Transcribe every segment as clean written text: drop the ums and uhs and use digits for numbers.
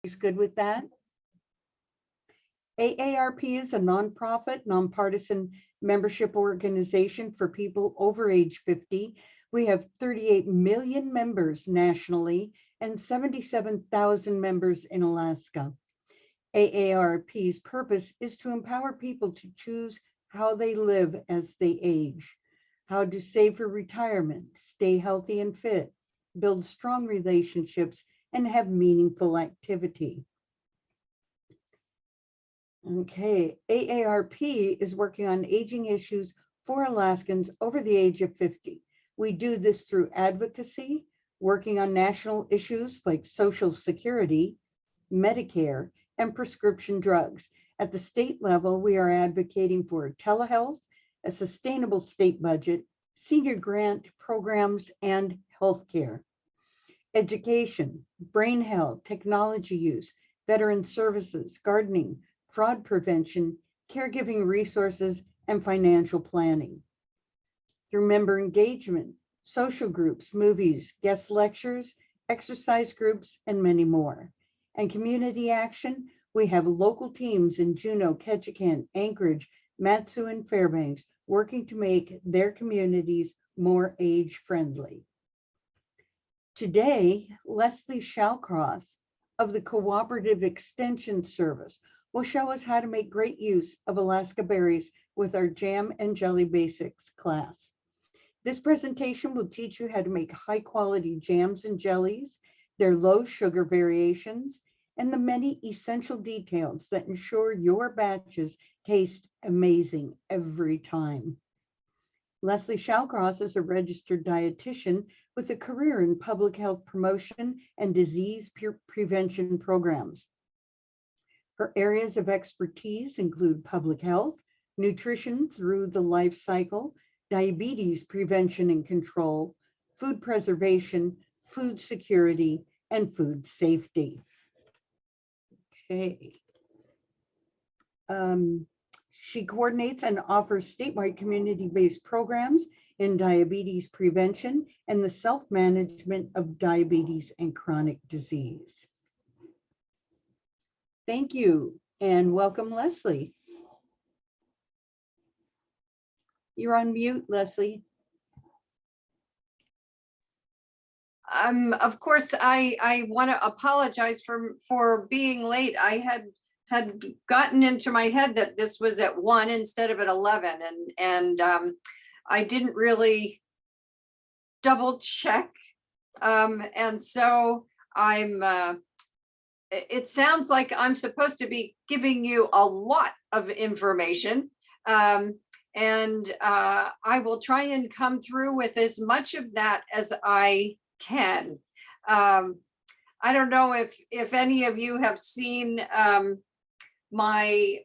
Is good with that? AARP is a nonprofit, nonpartisan membership organization for people over age 50. We have 38 million members nationally and 77,000 members in Alaska. AARP's purpose is to empower people to choose how they live as they age, how to save for retirement, stay healthy and fit, build strong relationships, and have meaningful activity. Okay, AARP is working on aging issues for Alaskans over the age of 50. We do this through advocacy, working on national issues like Social Security, Medicare, and prescription drugs. At the state level, we are advocating for telehealth, a sustainable state budget, senior grant programs, and healthcare. Education, brain health, technology use, veteran services, gardening, fraud prevention, caregiving resources, and financial planning. Through member engagement, social groups, movies, guest lectures, exercise groups, and many more. And community action, we have local teams in Juneau, Ketchikan, Anchorage, Mat-Su, and Fairbanks working to make their communities more age-friendly. Today, Leslie Shallcross of the Cooperative Extension Service will show us how to make great use of Alaska berries with our Jam and Jelly Basics class. This presentation will teach you how to make high-quality jams and jellies, their low sugar variations, and the many essential details that ensure your batches taste amazing every time. Leslie Shallcross is a registered dietitian with a career in public health promotion and disease prevention programs. Her areas of expertise include public health, nutrition through the life cycle, diabetes prevention and control, food preservation, food security, and food safety. Okay. She coordinates and offers statewide community-based programs in diabetes prevention and the self-management of diabetes and chronic disease. Thank you, and welcome, Leslie. You're on mute, Leslie. Of course, I want to apologize for being late. I had gotten into my head that this was at 1 instead of at 11, and I didn't really double check, and so it sounds like I'm supposed to be giving you a lot of information, and I will try and come through with as much of that as I can. I don't know if any of you have seen my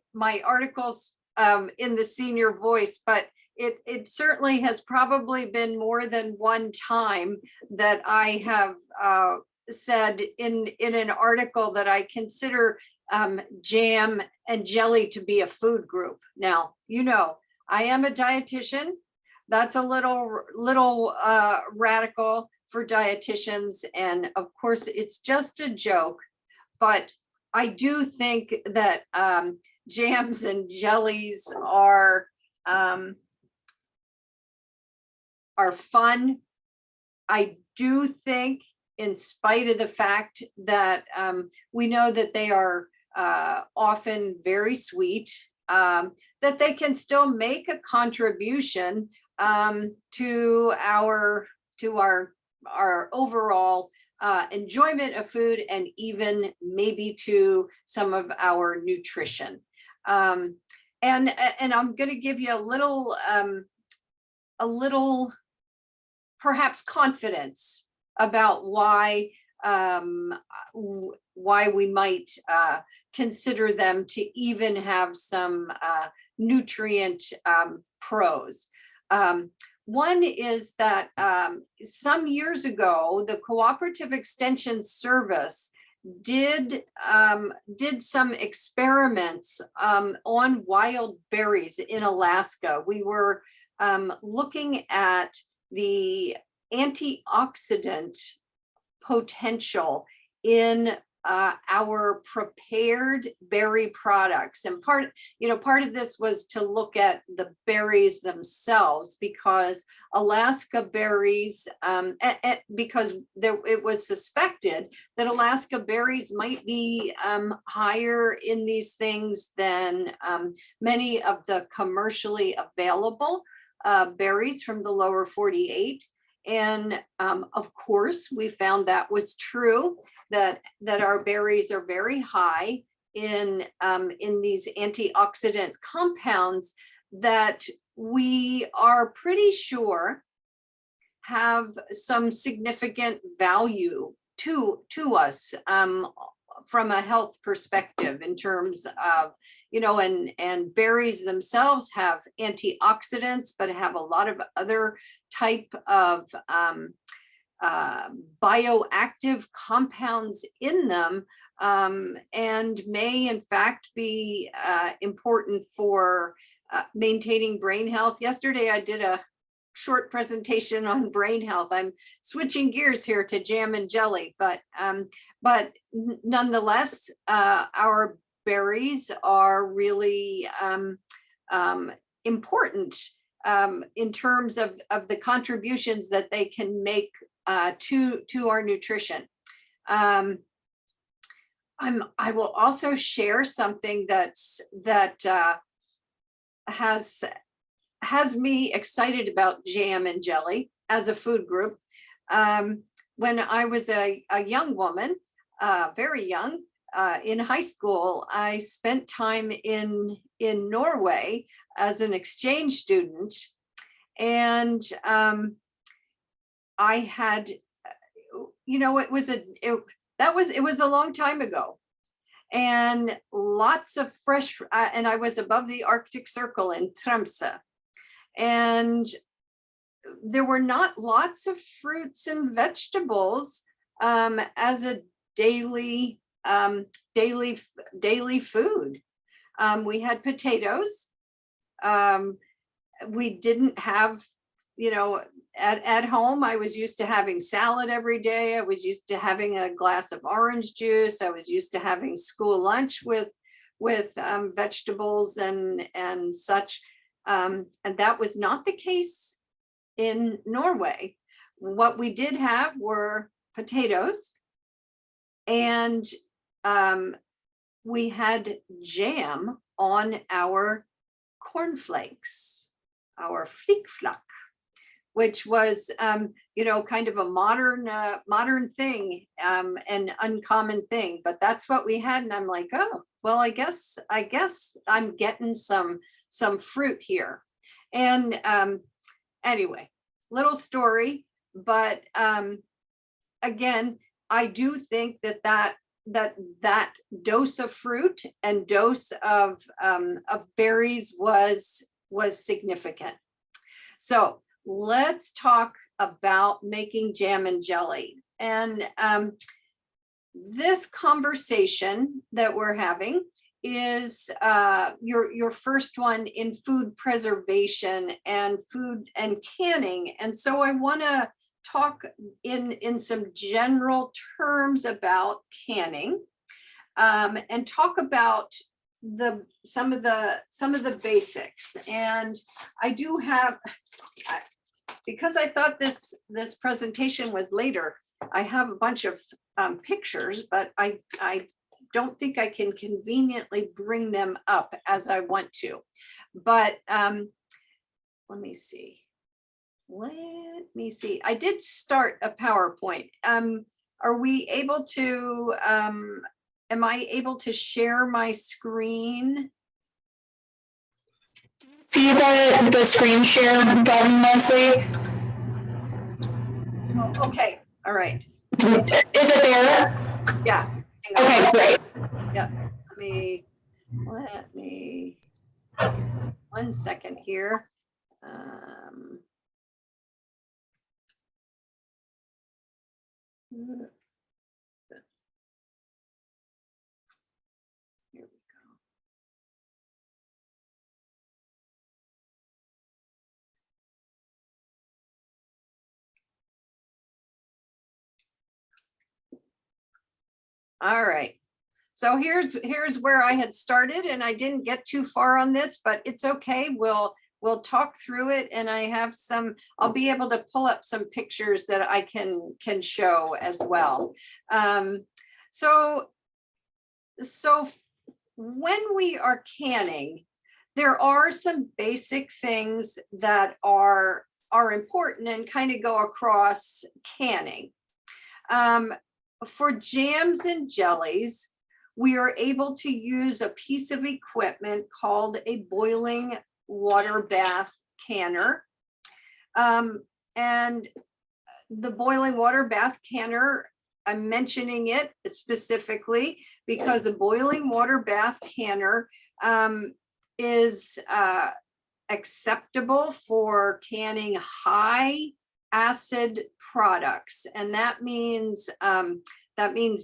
articles in the Senior Voice, but it certainly has probably been more than one time that I have said in an article that I consider jam and jelly to be a food group. Now, you know, I am a dietitian. That's a little radical for dietitians, and of course it's just a joke, but I do think that jams and jellies are fun. I do think, in spite of the fact that we know that they are often very sweet, that they can still make a contribution to our overall enjoyment of food, and even maybe to some of our nutrition. And I'm going to give you a little perhaps confidence about why we might consider them to even have some nutrient pros. One is that some years ago, the Cooperative Extension Service did some experiments on wild berries in Alaska. We were looking at the antioxidant potential in our prepared berry products. And part of this was to look at the berries themselves, because Alaska berries, because it was suspected that Alaska berries might be higher in these things than many of the commercially available berries from the lower 48. And of course, we found that was true, that our berries are very high in these antioxidant compounds that we are pretty sure have some significant value to us from a health perspective, in terms of, and berries themselves have antioxidants, but have a lot of other type of bioactive compounds in them, and may in fact be important for maintaining brain health. Yesterday, I did a short presentation on brain health. I'm switching gears here to jam and jelly, but nonetheless, our berries are really important in terms of the contributions that they can make to our nutrition. I will also share something that has me excited about jam and jelly as a food group. When I was a young woman, very young, in high school, I spent time in Norway as an exchange student, and I had, it was a long time ago, and lots of fresh, and I was above the Arctic Circle in Tromsø, and there were not lots of fruits and vegetables as a daily food. We had potatoes. We didn't have, at home, I was used to having salad every day. I was used to having a glass of orange juice. I was used to having school lunch with vegetables and such. And that was not the case in Norway. What we did have were potatoes, and we had jam on our cornflakes, our flikflak, which was, kind of a modern thing, an uncommon thing, but that's what we had. And I'm like, oh, well, I guess I'm getting some fruit here. And anyway, little story, but again, I do think that dose of fruit and dose of berries was significant. So let's talk about making jam and jelly. And this conversation that we're having is your first one in food preservation and food and canning. And so I want to talk in some general terms about canning, and talk about some of the basics. And I do have, because I thought this presentation was later, I have a bunch of pictures, but I don't think I can conveniently bring them up as I want to. But let me see. I did start a PowerPoint. Are we able to, am I able to share my screen? See the screen share button, Leslie? Oh, okay, all right. Is it there? Yeah. Okay, great. Yeah, let me 1 second here. Here we go. All right. So here's where I had started, and I didn't get too far on this, but it's okay. We'll talk through it, and I have I'll be able to pull up some pictures that I can show as well. So when we are canning, there are some basic things that are important and kind of go across canning. For jams and jellies, we are able to use a piece of equipment called a boiling water bath canner. And the boiling water bath canner, I'm mentioning it specifically because a boiling water bath canner is acceptable for canning high acid products. And that means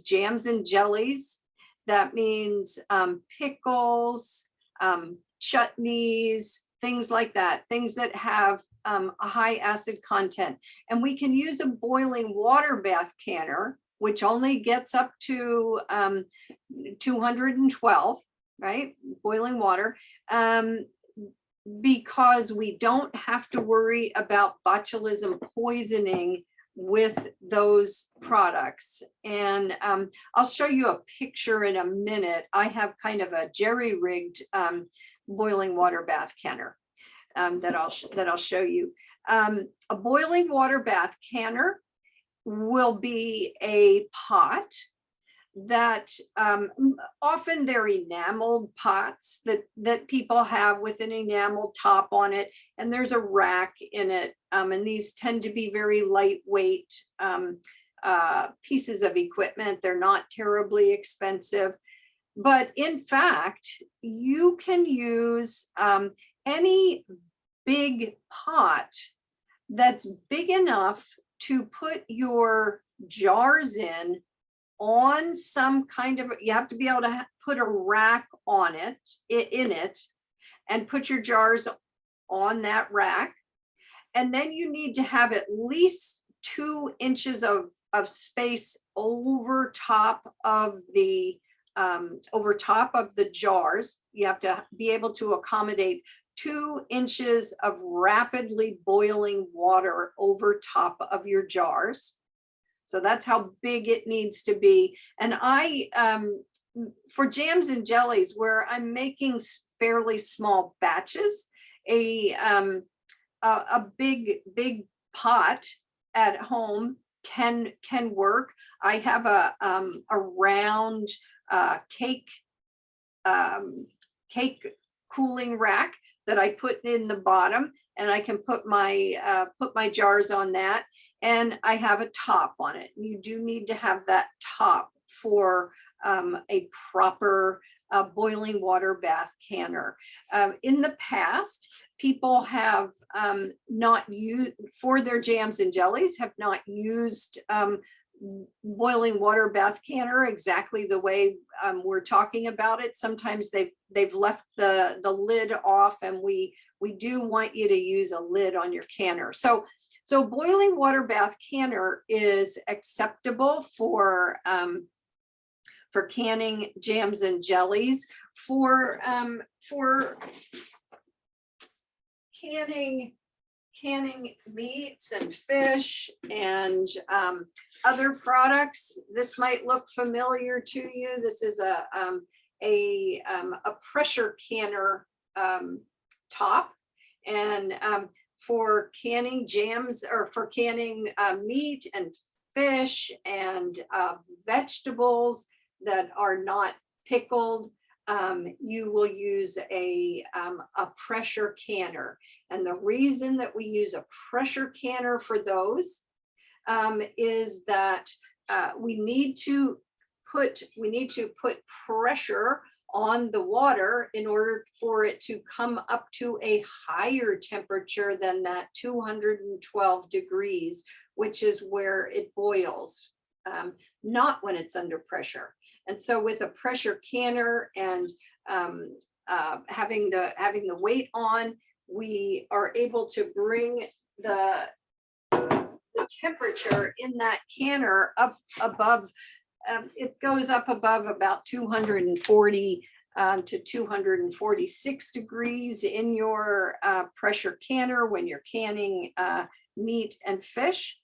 jams and jellies. That means pickles, chutneys, things like that, things that have a high acid content. And we can use a boiling water bath canner, which only gets up to 212, right? Boiling water, because we don't have to worry about botulism poisoning with those products. And I'll show you a picture in a minute. I have kind of a jerry-rigged boiling water bath canner that I'll show you. A boiling water bath canner will be a pot that often they're enameled pots that people have with an enameled top on it, and there's a rack in it, and these tend to be very lightweight pieces of equipment. They're not terribly expensive, but in fact, you can use any big pot that's big enough to put your jars in on some kind of, you have to be able to put a rack on it, in it, and put your jars on that rack. And then you need to have at least 2 inches of space over top of the jars. You have to be able to accommodate 2 inches of rapidly boiling water over top of your jars. So that's how big it needs to be. And for jams and jellies, where I'm making fairly small batches, a big pot at home can work. I have a round cake cooling rack that I put in the bottom, and I can put my jars on that. And I have a top on it. You do need to have that top for a proper boiling water bath canner. In the past, people have not used, for their jams and jellies, have not used boiling water bath canner exactly the way we're talking about it. Sometimes they've left the lid off, and we do want you to use a lid on your canner. So boiling water bath canner is acceptable for canning jams and jellies. For canning meats and fish and other products, this might look familiar to you. This is a pressure canner top, and for canning jams, or for canning meat and fish and vegetables that are not pickled, you will use a pressure canner. And the reason that we use a pressure canner for those is that we need to put pressure on the water in order for it to come up to a higher temperature than that 212 degrees, which is where it boils, not when it's under pressure. And so with a pressure canner and having the weight on, we are able to bring the temperature in that canner up above it goes up above about 240 to 246 degrees in your pressure canner when you're canning meat and fish.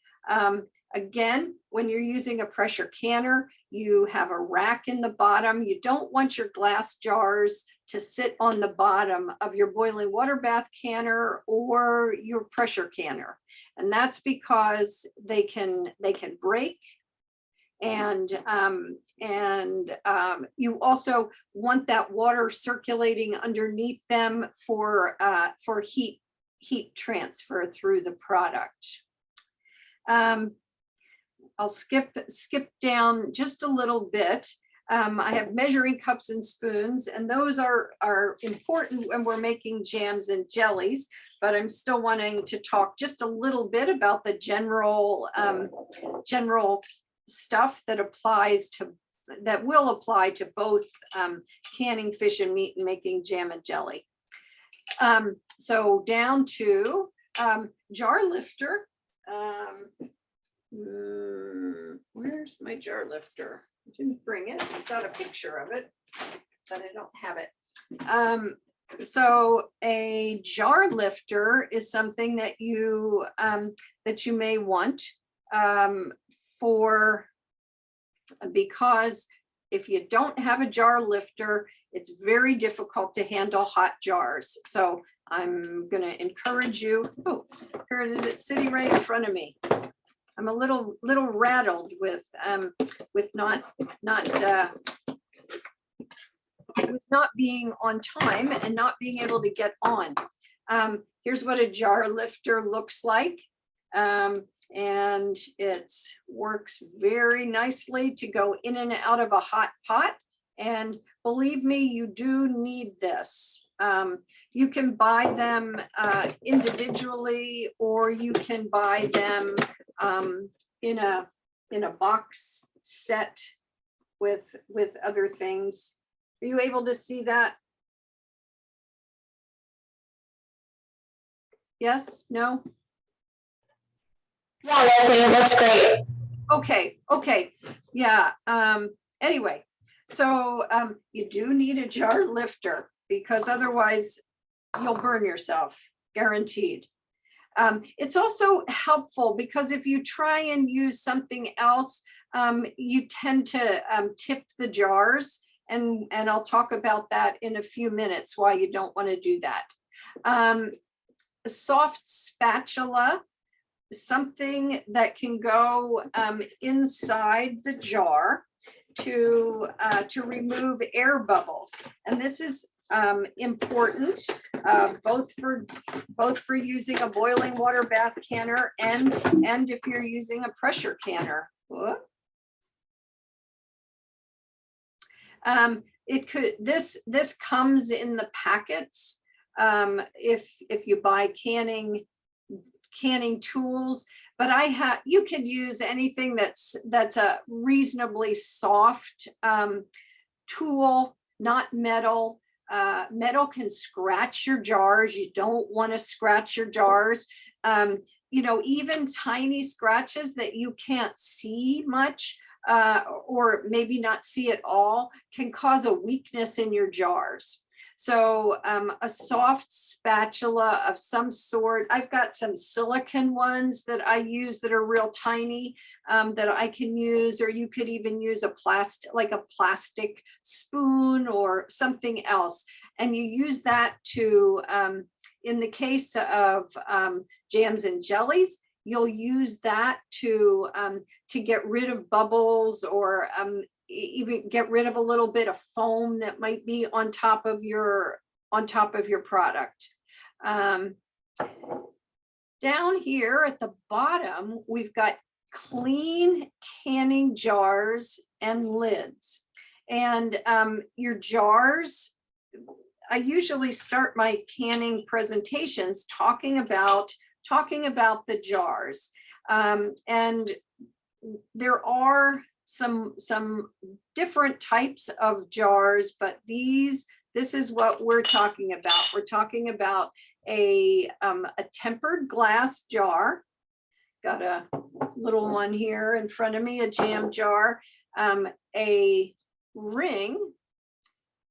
Again, when you're using a pressure canner, you have a rack in the bottom. You don't want your glass jars to sit on the bottom of your boiling water bath canner or your pressure canner. And that's because they can break. And you also want that water circulating underneath them for heat transfer through the product. I'll skip down just a little bit. I have measuring cups and spoons, and those are important when we're making jams and jellies, but I'm still wanting to talk just a little bit about the general stuff that will apply to both canning fish and meat and making jam and jelly. So down to jar lifter. Where's my jar lifter? I didn't bring it. I've got a picture of it, but I don't have it. So a jar lifter is something that you may want because if you don't have a jar lifter, it's very difficult to handle hot jars. So I'm going to encourage you. Oh, here it is. It's sitting right in front of me. I'm a little rattled with not being on time and not being able to get on. Here's what a jar lifter looks like. And it works very nicely to go in and out of a hot pot. And believe me, you do need this. You can buy them individually, or you can buy them in a box set with other things. Are you able to see that? Yes? No? Yeah, Leslie, it looks great. Okay. Yeah. Anyway, so you do need a jar lifter because otherwise you'll burn yourself, guaranteed. It's also helpful because if you try and use something else, you tend to tip the jars, and I'll talk about that in a few minutes, why you don't want to do that. A soft spatula, something that can go inside the jar to remove air bubbles, and this is important both for using a boiling water bath canner and if you're using a pressure canner. This comes in the packets if you buy canning tools, but you could use anything that's a reasonably soft tool, not metal. Metal can scratch your jars. You don't want to scratch your jars. Even tiny scratches that you can't see much or maybe not see at all can cause a weakness in your jars. So a soft spatula of some sort. I've got some silicone ones that I use that are real tiny that I can use, or you could even use a plastic spoon or something else. And you use that to, in the case of jams and jellies, you'll use that to get rid of bubbles or even get rid of a little bit of foam that might be on top of your product. Down here at the bottom, we've got clean canning jars and lids. And your jars, I usually start my canning presentations talking about the jars. And there are some different types of jars, but this is what we're talking about. We're talking about a tempered glass jar. Got a little one here in front of me, a jam jar. a ring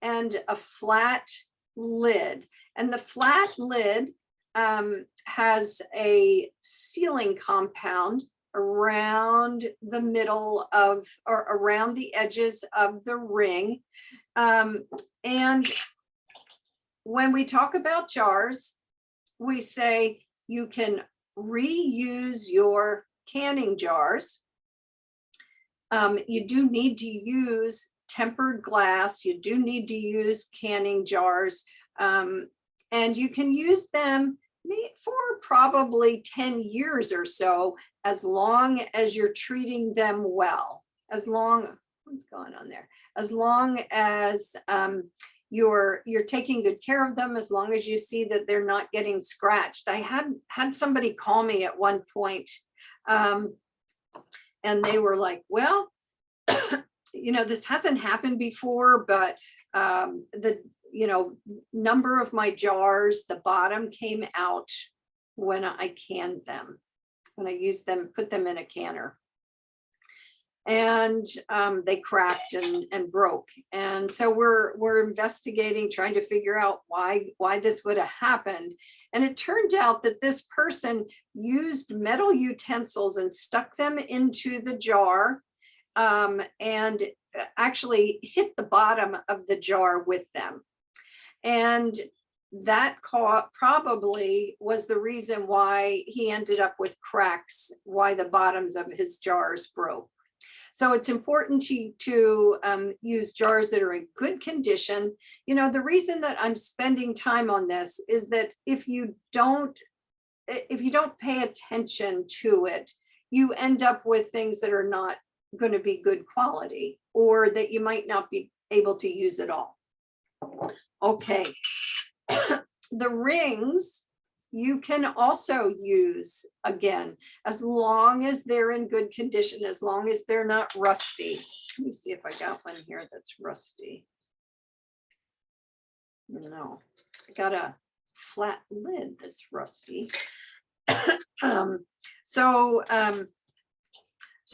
and a flat lid. And the flat lid has a sealing compound around the middle of, or around the edges of the ring. And when we talk about jars, we say you can reuse your canning jars. You do need to use tempered glass. You do need to use canning jars. And you can use them for probably 10 years or so, as long as you're treating them well. As long, what's going on there? As long as you're taking good care of them, as long as you see that they're not getting scratched. I had somebody call me at one point, and they were like, well, this hasn't happened before, but the number of my jars, the bottom came out when I canned them, when I used them, put them in a canner. And they cracked and broke. And so we're investigating, trying to figure out why this would have happened. And it turned out that this person used metal utensils and stuck them into the jar, and actually hit the bottom of the jar with them. And that probably was the reason why he ended up with cracks, why the bottoms of his jars broke. So it's important to use jars that are in good condition. The reason that I'm spending time on this is that if you don't pay attention to it, you end up with things that are not going to be good quality, or that you might not be able to use at all. Okay. The rings you can also use, again, as long as they're in good condition, as long as they're not rusty. Let me see if I got one here that's rusty. No, I got a flat lid that's rusty. So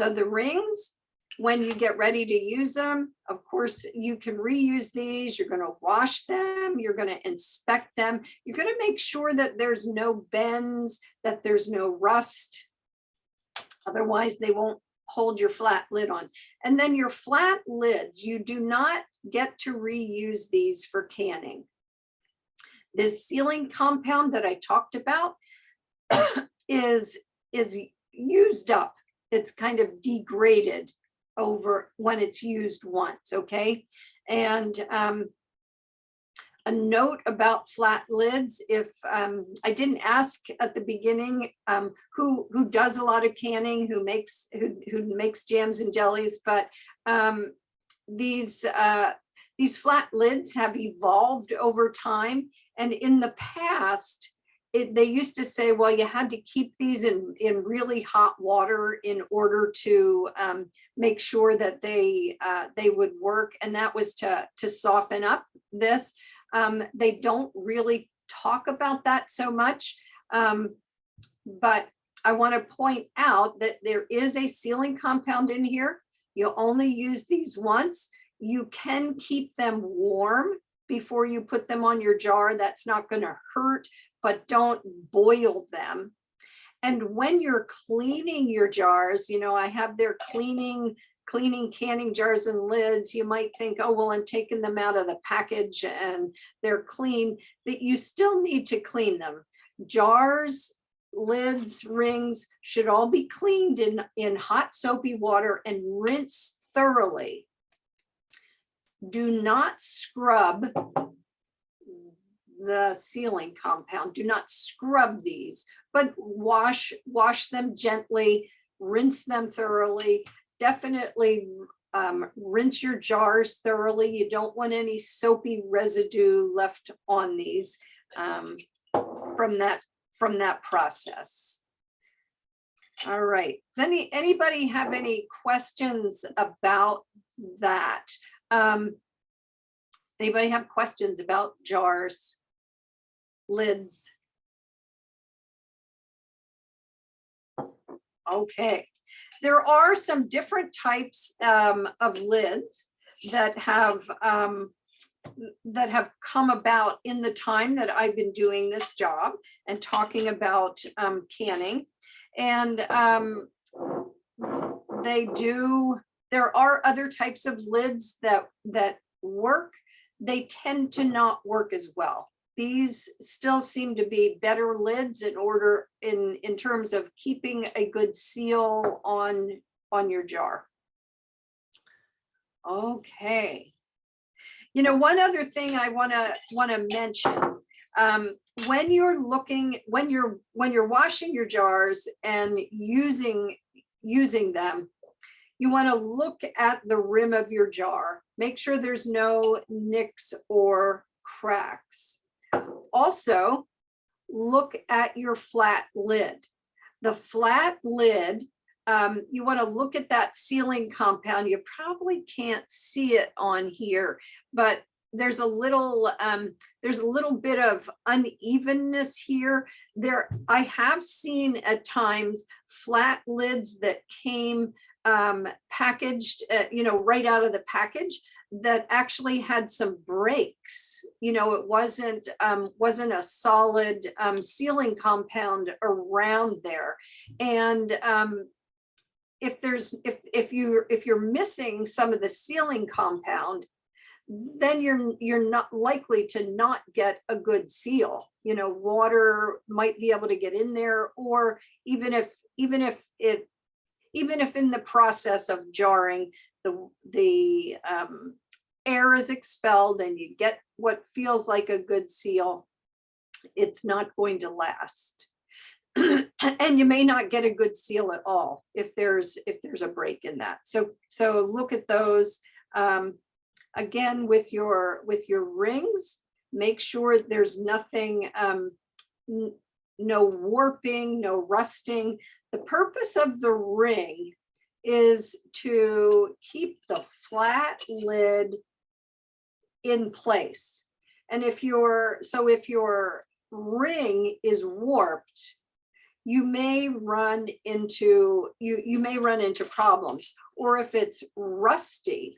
the rings, when you get ready to use them, of course, you can reuse these. You're going to wash them. You're going to inspect them. You're going to make sure that there's no bends, that there's no rust. Otherwise, they won't hold your flat lid on. And then your flat lids, you do not get to reuse these for canning. This sealing compound that I talked about is used up. It's kind of degraded over when it's used once, okay? And a note about flat lids, if I didn't ask at the beginning who does a lot of canning, who makes jams and jellies, but these flat lids have evolved over time. And in the past, they used to say, well, you had to keep these in really hot water in order to make sure that they would work. And that was to soften up this. They don't really talk about that so much. But I want to point out that there is a sealing compound in here. You only use these once. You can keep them warm before you put them on your jar. That's not going to hurt, but don't boil them. And when you're cleaning your jars, I have their cleaning canning jars and lids. You might think, oh, well, I'm taking them out of the package and they're clean. That you still need to clean them. Jars, lids, rings should all be cleaned in hot soapy water and rinse thoroughly. Do not scrub the sealing compound. Do not scrub these, but wash them gently, rinse them thoroughly. Definitely rinse your jars thoroughly. You don't want any soapy residue left on these from that process. All right. Does anybody have any questions about that? Anybody have questions about jars, lids? Okay. There are some different types of lids that have come about in the time that I've been doing this job and talking about canning. And there are other types of lids that work. They tend to not work as well. These still seem to be better lids in terms of keeping a good seal on your jar. Okay. You know, one other thing I want to mention, when you're washing your jars and using them, you want to look at the rim of your jar. Make sure there's no nicks or cracks. Also, look at your flat lid. The flat lid, you want to look at that sealing compound. You probably can't see it on here, but there's a little bit of unevenness here. I have seen at times flat lids that came packaged, right out of the package, that actually had some breaks. It wasn't a solid sealing compound around there. And if you're missing some of the sealing compound, then you're not likely to not get a good seal. Water might be able to get in there, or even if in the process of jarring, the air is expelled and you get what feels like a good seal, it's not going to last. And you may not get a good seal at all if there's a break in that. So look at those. Again, with your rings, make sure there's nothing, no warping, no rusting. The purpose of the ring is to keep the flat lid in place. And if your ring is warped, you may run into problems. Or if it's rusty,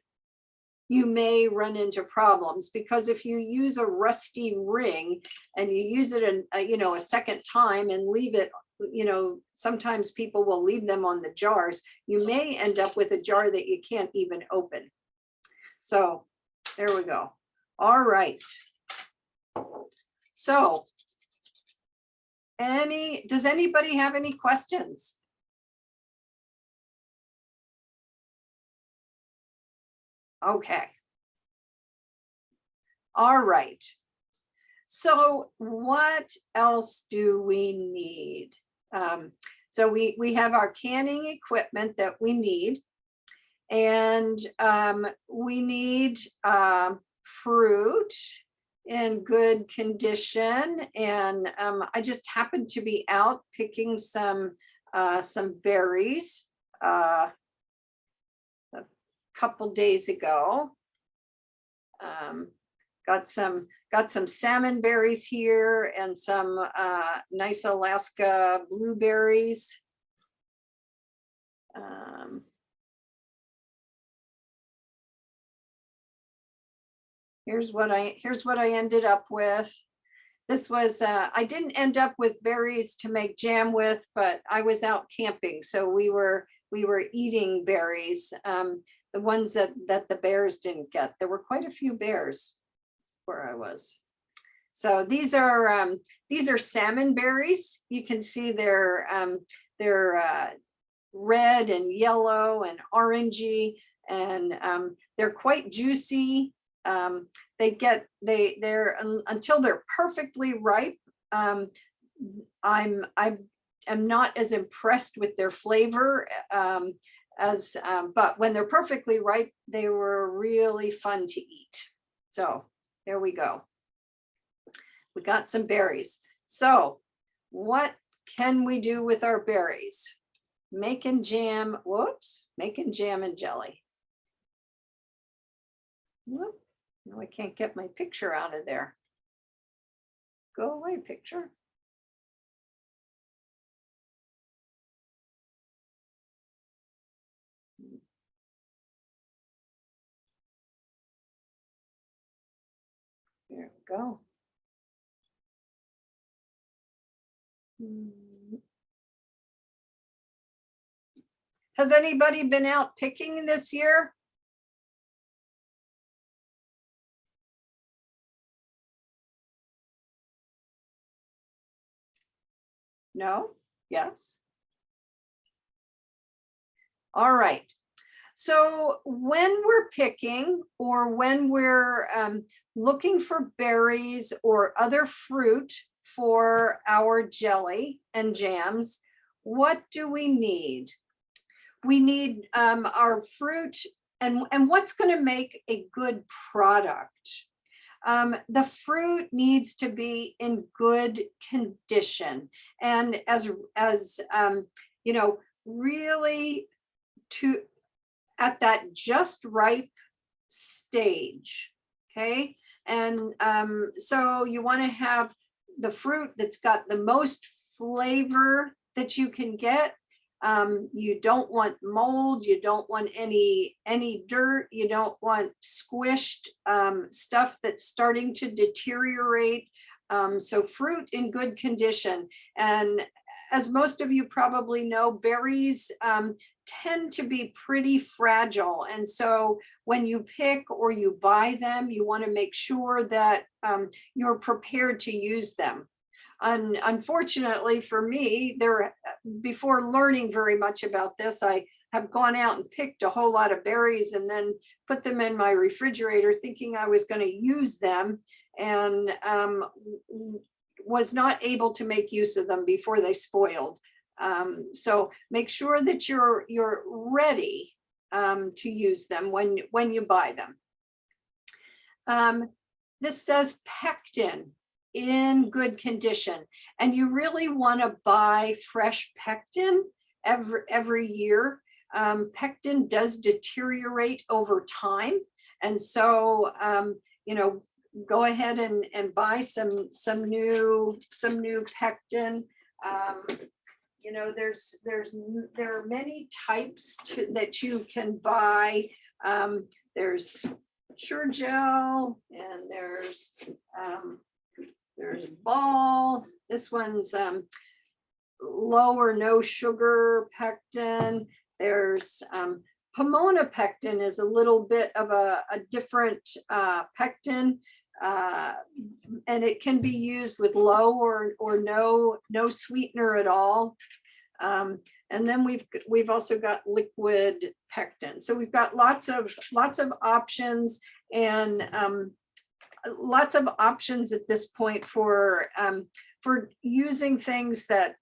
you may run into problems, because if you use a rusty ring and you use it a second time and leave it, sometimes people will leave them on the jars, you may end up with a jar that you can't even open. So there we go. All right. So does anybody have any questions? Okay. All right. So what else do we need? So we have our canning equipment that we need, and we need fruit in good condition. And I just happened to be out picking some berries a couple days ago. Got some salmon berries here and some nice Alaska blueberries. Here's what I ended up with. This was I didn't end up with berries to make jam with, but I was out camping, so we were eating berries, the ones that the bears didn't get. There were quite a few bears where I was. So these are salmon berries. You can see they're red and yellow and orangey, and they're quite juicy. They're until they're perfectly ripe. I'm not as impressed with their flavor but when they're perfectly ripe, they were really fun to eat. So there we go. We got some berries. So what can we do with our berries? Making jam and jelly. Whoop. No, I can't get my picture out of there. Go away, picture. There we go. Has anybody been out picking this year? No? Yes? All right. So when we're picking or when we're looking for berries or other fruit for our jelly and jams, what do we need? We need our fruit and what's going to make a good product. The fruit needs to be in good condition, and as you know, really at that just ripe stage. Okay, and so you want to have the fruit that's got the most flavor that you can get. You don't want mold, you don't want any dirt, you don't want squished stuff that's starting to deteriorate. So fruit in good condition. And as most of you probably know, berries tend to be pretty fragile. And so when you pick or you buy them, you want to make sure that you're prepared to use them. Unfortunately for me, before learning very much about this, I have gone out and picked a whole lot of berries and then put them in my refrigerator thinking I was going to use them, and was not able to make use of them before they spoiled. So make sure that you're ready to use them when you buy them. This says pectin in good condition, and you really want to buy fresh pectin every year. Pectin does deteriorate over time, and so you know, go ahead and buy some new pectin. You know, there are many types that you can buy. There's Sure Gel, and there's Ball. This one's low or no sugar pectin. There's Pomona Pectin is a little bit of a different pectin, and it can be used with low or no sweetener at all. And then we've also got liquid pectin. So we've got lots of options, and lots of options at this point for using things that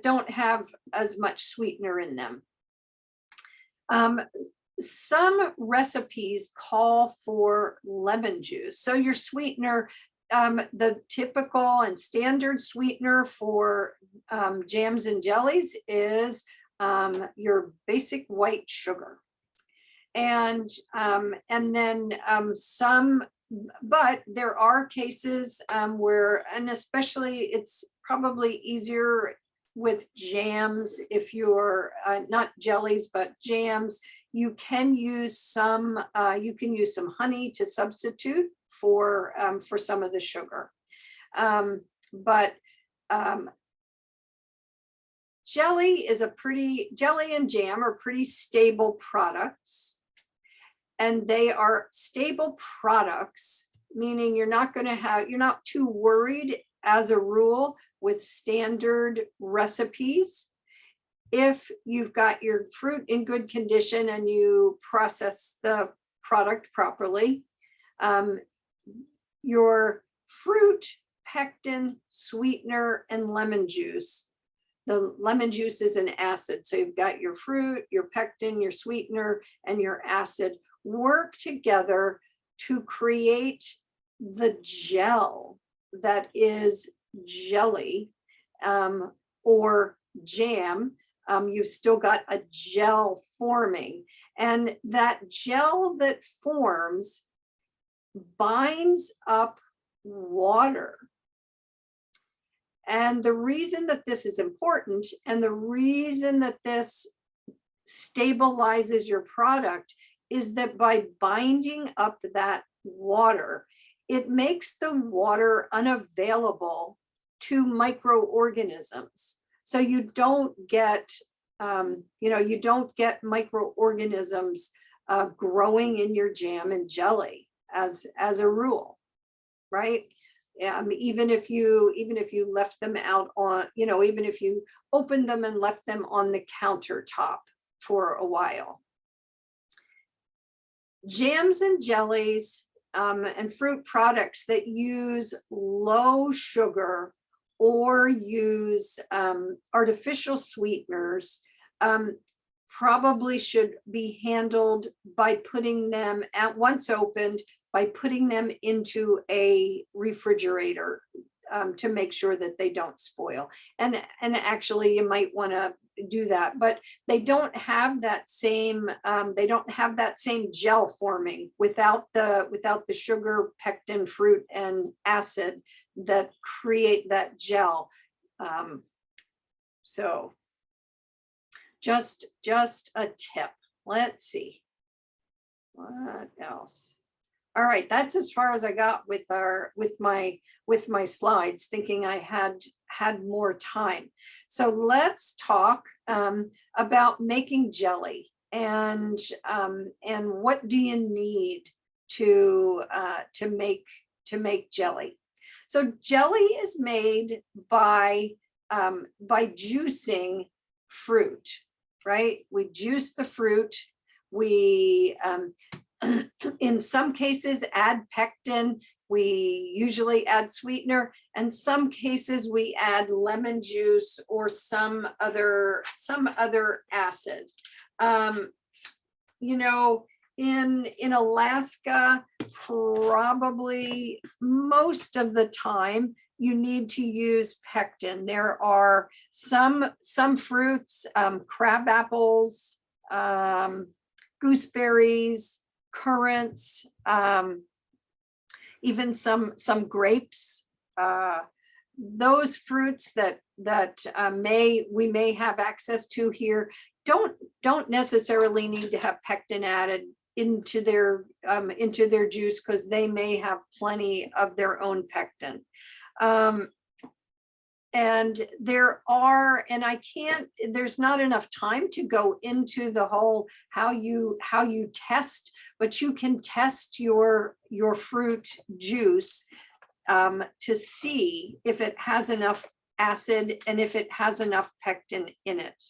don't have as much sweetener in them. Some recipes call for lemon juice. So your sweetener, the typical and standard sweetener for jams and jellies is your basic white sugar. And then some, but there are cases where, and especially it's probably easier with jams, if you're not jellies but jams, you can use some honey to substitute for some of the sugar. But jelly and jam are pretty stable products. And they are stable products, meaning you're not too worried as a rule with standard recipes. If you've got your fruit in good condition and you process the product properly, your fruit, pectin, sweetener, and lemon juice. The lemon juice is an acid. So you've got your fruit, your pectin, your sweetener, and your acid work together to create the gel that is jelly or jam. You've still got a gel forming, and that gel that forms binds up water. And the reason that this is important, and the reason that this stabilizes your product, is that by binding up that water, it makes the water unavailable to microorganisms. So you don't get, you don't get microorganisms growing in your jam and jelly as a rule, right? Even if you left them out on, even if you opened them and left them on the countertop for a while. Jams and jellies and fruit products that use low sugar or use artificial sweeteners probably should be handled by putting them at once opened, by putting them into a refrigerator to make sure that they don't spoil. And actually you might want to do that, but they don't have that same gel forming without the sugar, pectin, fruit, and acid that create that gel. So just a tip. Let's see what else. All right, that's as far as I got with my slides, thinking I had more time. So let's talk about making jelly and what do you need to make jelly. So jelly is made by juicing fruit, right? We juice the fruit. We in some cases add pectin. We usually add sweetener, and some cases we add lemon juice or some other acid. In Alaska, probably most of the time you need to use pectin. There are some fruits, crab apples, gooseberries, currants, even some grapes. Those fruits that we may have access to here don't necessarily need to have pectin added into their juice, because they may have plenty of their own pectin. And there's not enough time to go into the whole how you test, but you can test your fruit juice to see if it has enough acid and if it has enough pectin in it.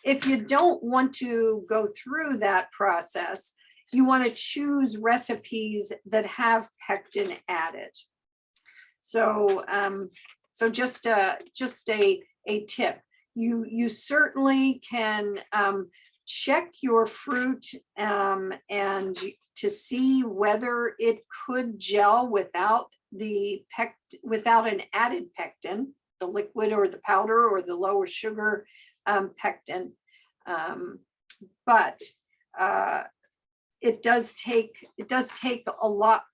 If you don't want to go through that process, you want to choose recipes that have pectin added. So just a tip. You certainly can check your fruit and to see whether it could gel without an added pectin, the liquid or the powder or the lower sugar pectin. But it does take a lot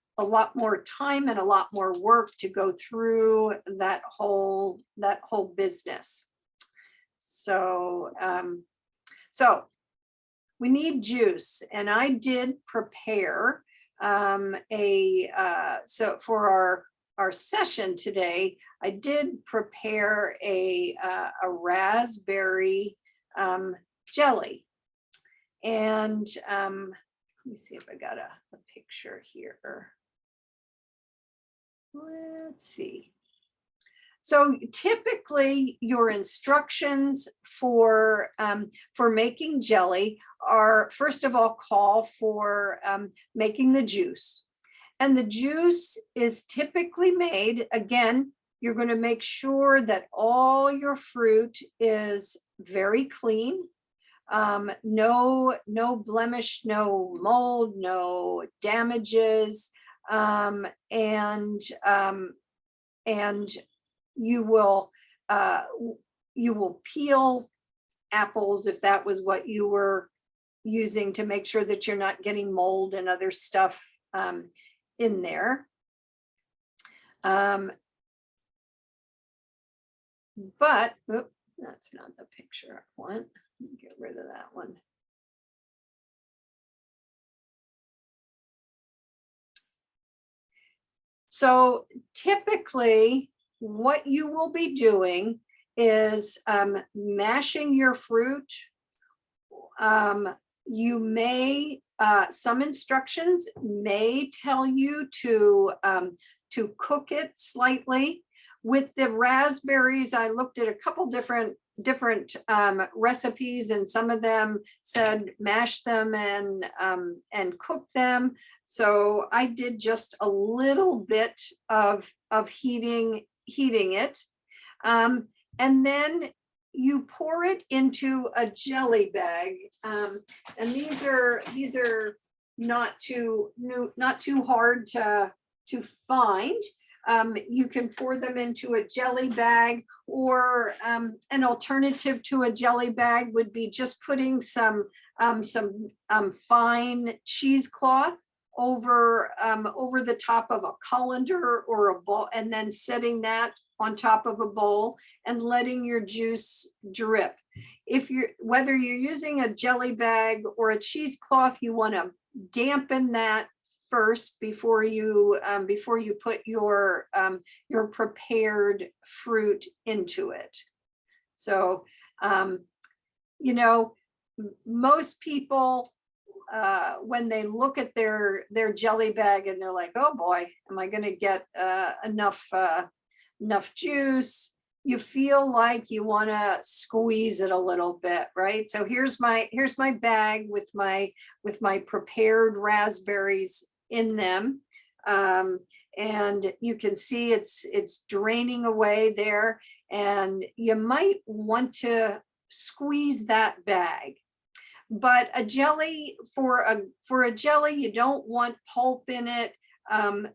more time and a lot more work to go through that whole business. So we need juice, and I did prepare so for our session today, I did prepare a raspberry jelly. And let me see if I got a picture here. Let's see. So typically your instructions for making jelly are, first of all, call for making the juice. And the juice is typically made, again, you're going to make sure that all your fruit is very clean. No blemish, no mold, no damages. And you will peel apples if that was what you were using, to make sure that you're not getting mold and other stuff in there. But that's not the picture I want. Get rid of that one. So typically what you will be doing is mashing your fruit. You may, some instructions may tell you to cook it slightly. With the raspberries, I looked at a couple different recipes, and some of them said mash them and cook them. So I did just a little bit of heating it. And then you pour it into a jelly bag. And these are not too hard to find. You can pour them into a jelly bag, or an alternative to a jelly bag would be just putting some fine cheesecloth over the top of a colander or a bowl, and then setting that on top of a bowl and letting your juice drip. Whether you're using a jelly bag or a cheesecloth, you want to dampen that first before you put your prepared fruit into it. So most people, when they look at their jelly bag and they're like, oh boy, am I going to get enough juice? You feel like you want to squeeze it a little bit, right? So here's my bag with my prepared raspberries in them, and you can see it's draining away there, and you might want to squeeze that bag. But a jelly, for a jelly, you don't want pulp in it.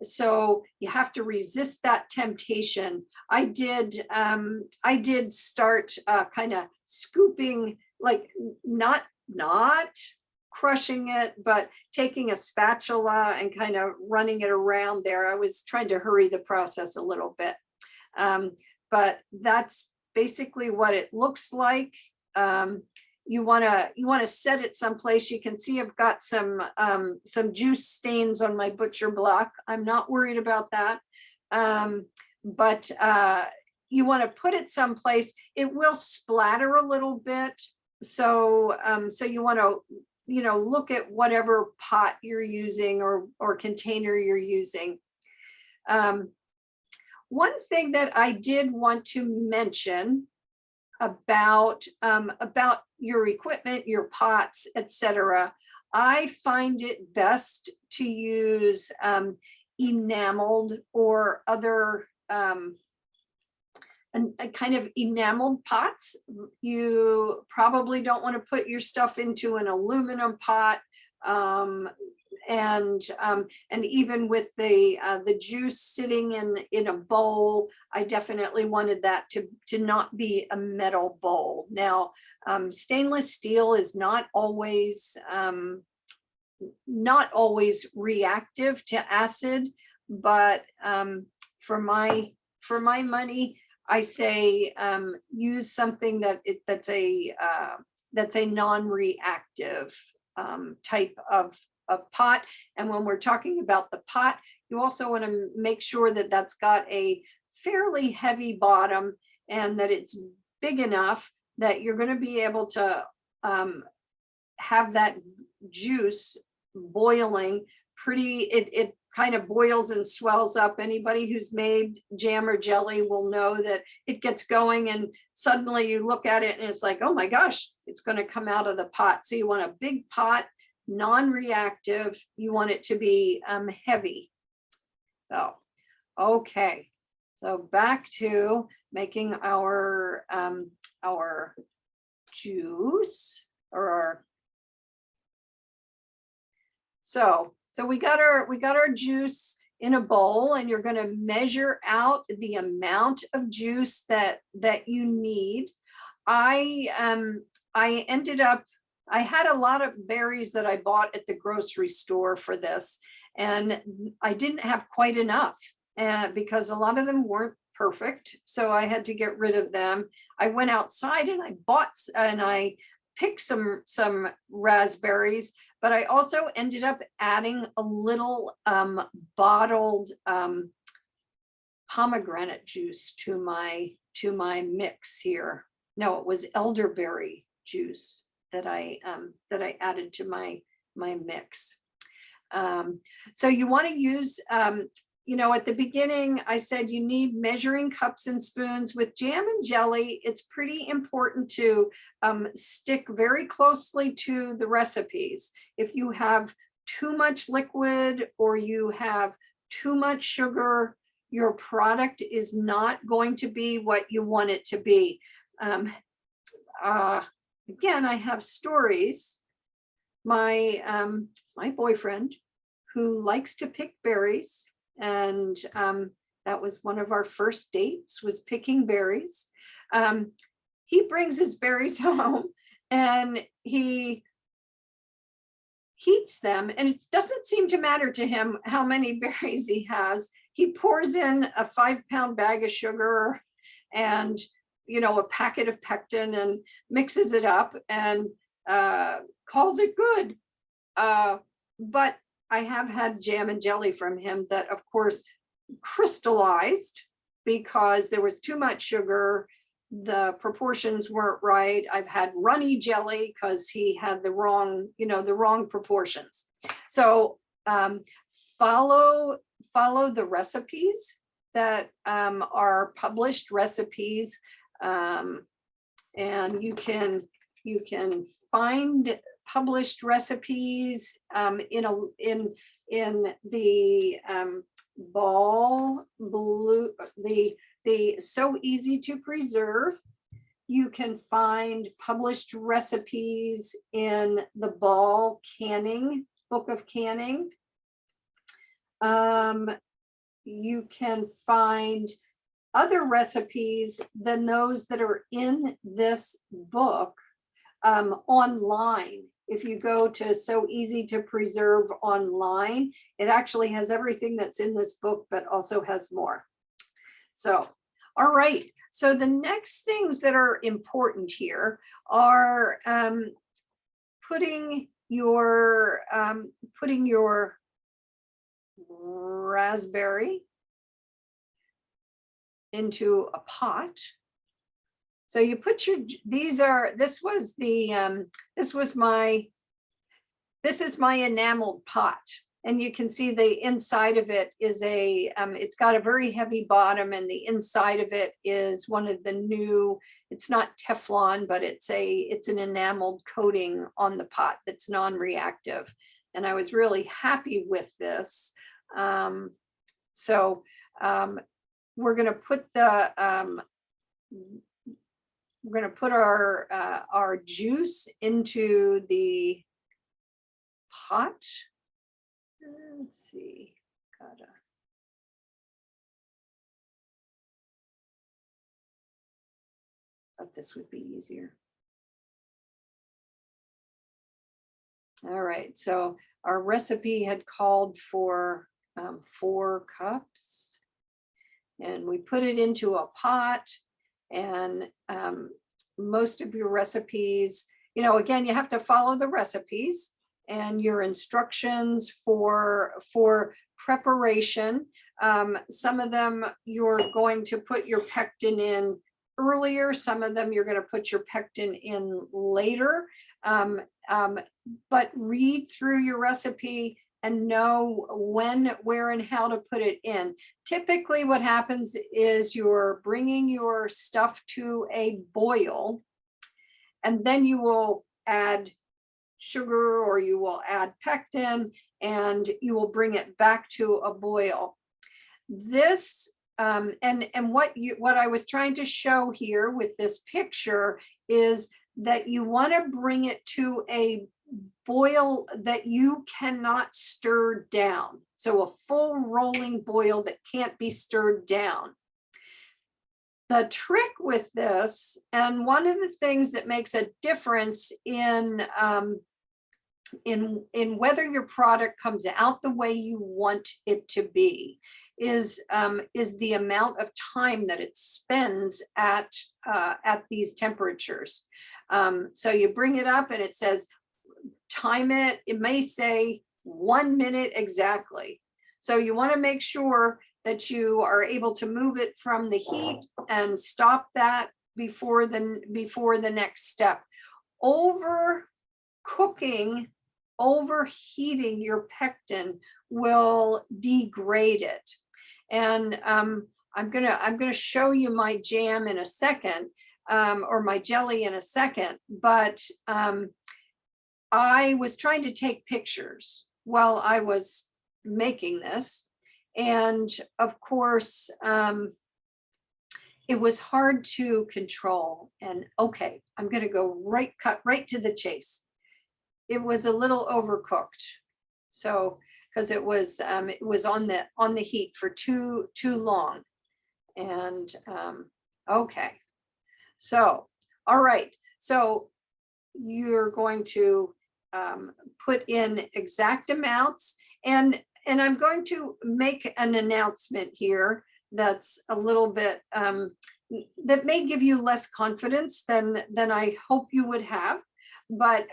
So you have to resist that temptation. I did start kind of scooping, like not crushing it, but taking a spatula and kind of running it around there. I was trying to hurry the process a little bit. But that's basically what it looks like. You want to set it someplace. You can see I've got some juice stains on my butcher block. I'm not worried about that. But you want to put it someplace. It will splatter a little bit. So you want to, look at whatever pot you're using or container you're using. One thing that I did want to mention about your equipment, your pots, etc. I find it best to use enameled or other a kind of enameled pots. You probably don't want to put your stuff into an aluminum pot. And even with the juice sitting in a bowl, I definitely wanted that to not be a metal bowl. Now, stainless steel is not always reactive to acid, but for my money, I say use something that's a non-reactive type of pot. And when we're talking about the pot, you also want to make sure that that's got a fairly heavy bottom and that it's big enough that you're going to be able to have that juice boiling it kind of boils and swells up. Anybody who's made jam or jelly will know that it gets going and suddenly you look at it and it's like, oh my gosh, it's going to come out of the pot. So you want a big pot, non-reactive. You want it to be heavy. So, okay. So back to making our juice or our. So we got our juice in a bowl, and you're going to measure out the amount of juice that you need. I had a lot of berries that I bought at the grocery store for this, and I didn't have quite enough because a lot of them weren't perfect. So I had to get rid of them. I went outside and I picked some raspberries, but I also ended up adding a little bottled pomegranate juice to my mix here. No, it was elderberry juice that I added to my mix. So you want to use, you know, at the beginning, I said you need measuring cups and spoons. With jam and jelly, it's pretty important to stick very closely to the recipes. If you have too much liquid or you have too much sugar, your product is not going to be what you want it to be. Again, I have stories. My boyfriend, who likes to pick berries, and that was one of our first dates, was picking berries. He brings his berries home and he heats them, and it doesn't seem to matter to him how many berries he has. He pours in a 5-pound bag of sugar and, you know, a packet of pectin and mixes it up and calls it good. But I have had jam and jelly from him that, of course, crystallized because there was too much sugar. The proportions weren't right. I've had runny jelly because he had the wrong, you know, the wrong proportions. So follow the recipes that are published recipes, and you can find published recipes in the ball blue, the So Easy to Preserve. You can find published recipes in the Ball Canning, Book of Canning. You can find other recipes than those that are in this book online. If you go to So Easy to Preserve online, it actually has everything that's in this book, but also has more. So, all right. So the next things that are important here are putting your raspberry into a pot. So you put your, this is my enameled pot. And you can see the inside of it is it's got a very heavy bottom, and the inside of it is one of the new, it's not Teflon, but it's an enameled coating on the pot that's non-reactive. And I was really happy with this. So we're going to put our juice into the pot. Let's see, thought this would be easier. All right, so our recipe had called for 4 cups, and we put it into a pot. And most of your recipes, you know, again, you have to follow the recipes and your instructions for preparation. Some of them you're going to put your pectin in earlier. Some of them you're going to put your pectin in later. But read through your recipe and know when, where, and how to put it in. Typically what happens is you're bringing your stuff to a boil, and then you will add sugar or you will add pectin, and you will bring it back to a boil. This and what I was trying to show here with this picture is that you want to bring it to a boil that you cannot stir down. So a full rolling boil that can't be stirred down. The trick with this, and one of the things that makes a difference in whether your product comes out the way you want it to be, is the amount of time that it spends at these temperatures. So you bring it up and it says time it. It may say 1 minute exactly. So you want to make sure that you are able to move it from the heat and stop that before the next step. Overcooking, overheating your pectin will degrade it. And I'm gonna show you my jam in a second, or my jelly in a second, but I was trying to take pictures while I was making this. And of course, it was hard to control. And okay, I'm gonna cut right to the chase. It was a little overcooked. So, because it was on the heat for too long. And okay, so all right, so you're going to put in exact amounts, and I'm going to make an announcement here that's a little bit that may give you less confidence than I hope you would have, but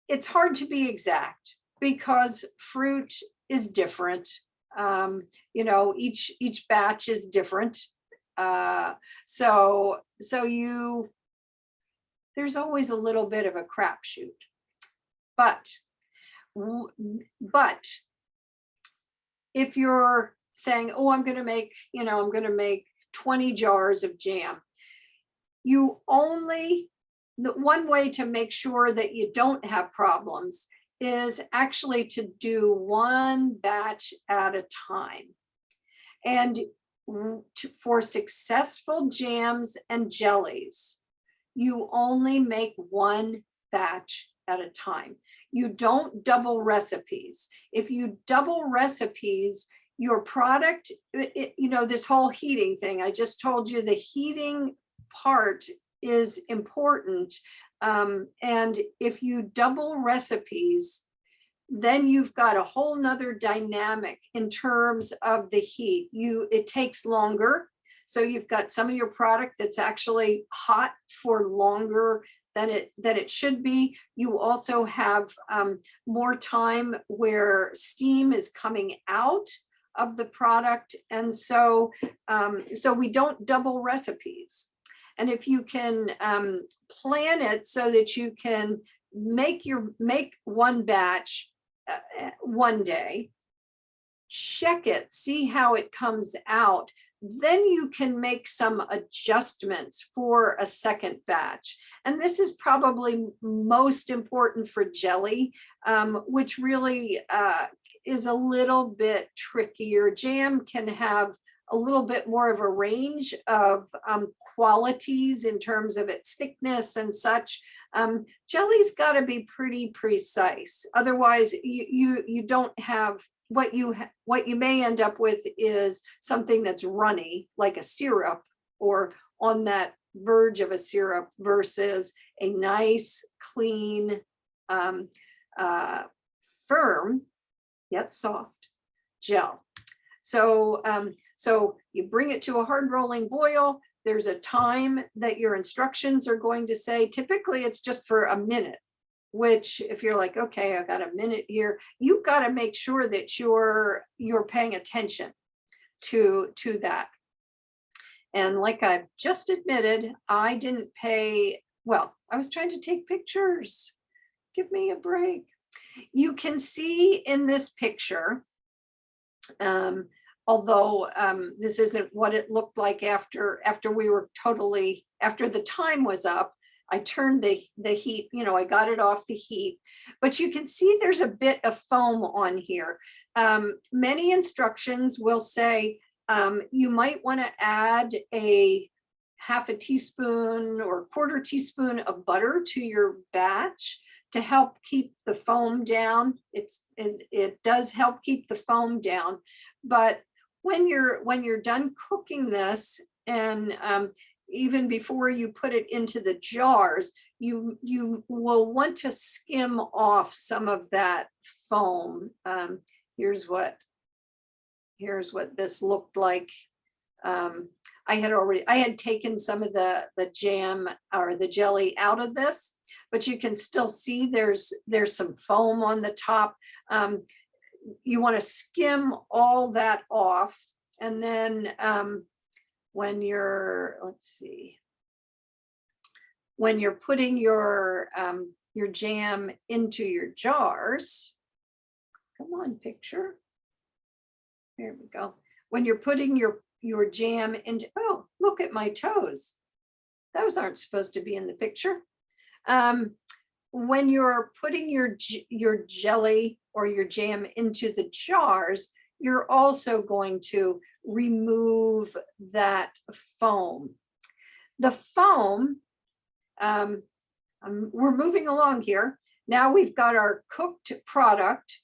it's hard to be exact because fruit is different. You know, each batch is different. So there's always a little bit of a crapshoot, but if you're saying, oh, I'm going to make 20 jars of jam, the one way to make sure that you don't have problems is actually to do one batch at a time. And for successful jams and jellies, you only make one batch at a time. You don't double recipes. If you double recipes, your product, this whole heating thing, I just told you the heating part is important. And if you double recipes, then you've got a whole nother dynamic in terms of the heat. It takes longer. So you've got some of your product that's actually hot for longer than it should be. You also have more time where steam is coming out of the product. And so we don't double recipes. And if you can plan it so that you can make one batch one day, check it, see how it comes out, then you can make some adjustments for a second batch. And this is probably most important for jelly, which really is a little bit trickier. Jam can have a little bit more of a range of qualities in terms of its thickness and such. Jelly's got to be pretty precise. Otherwise, you don't have what you may end up with is something that's runny, like a syrup, or on that verge of a syrup, versus a nice, clean, firm yet soft gel. So you bring it to a hard rolling boil. There's a time that your instructions are going to say. Typically, it's just for a minute, which if you're like, okay, I've got a minute here, you've got to make sure that you're paying attention to that. And like I've just admitted, I didn't pay, well, I was trying to take pictures. Give me a break. You can see in this picture, although this isn't what it looked like after the time was up. I turned the heat, I got it off the heat, but you can see there's a bit of foam on here. Many instructions will say you might want to add a half a teaspoon or quarter teaspoon of butter to your batch to help keep the foam down. It does help keep the foam down, but when you're done cooking this, and even before you put it into the jars, you will want to skim off some of that foam. Here's what this looked like. I had taken some of the jam or the jelly out of this, but you can still see there's some foam on the top. you want to skim all that off. And then when you're, let's see, when you're putting your jam into your jars, come on, picture. There we go. When you're putting your jam into, oh, look at my toes. Those aren't supposed to be in the picture. When you're putting your jelly or your jam into the jars, you're also going to remove that foam. The foam, we're moving along here. Now we've got our cooked product,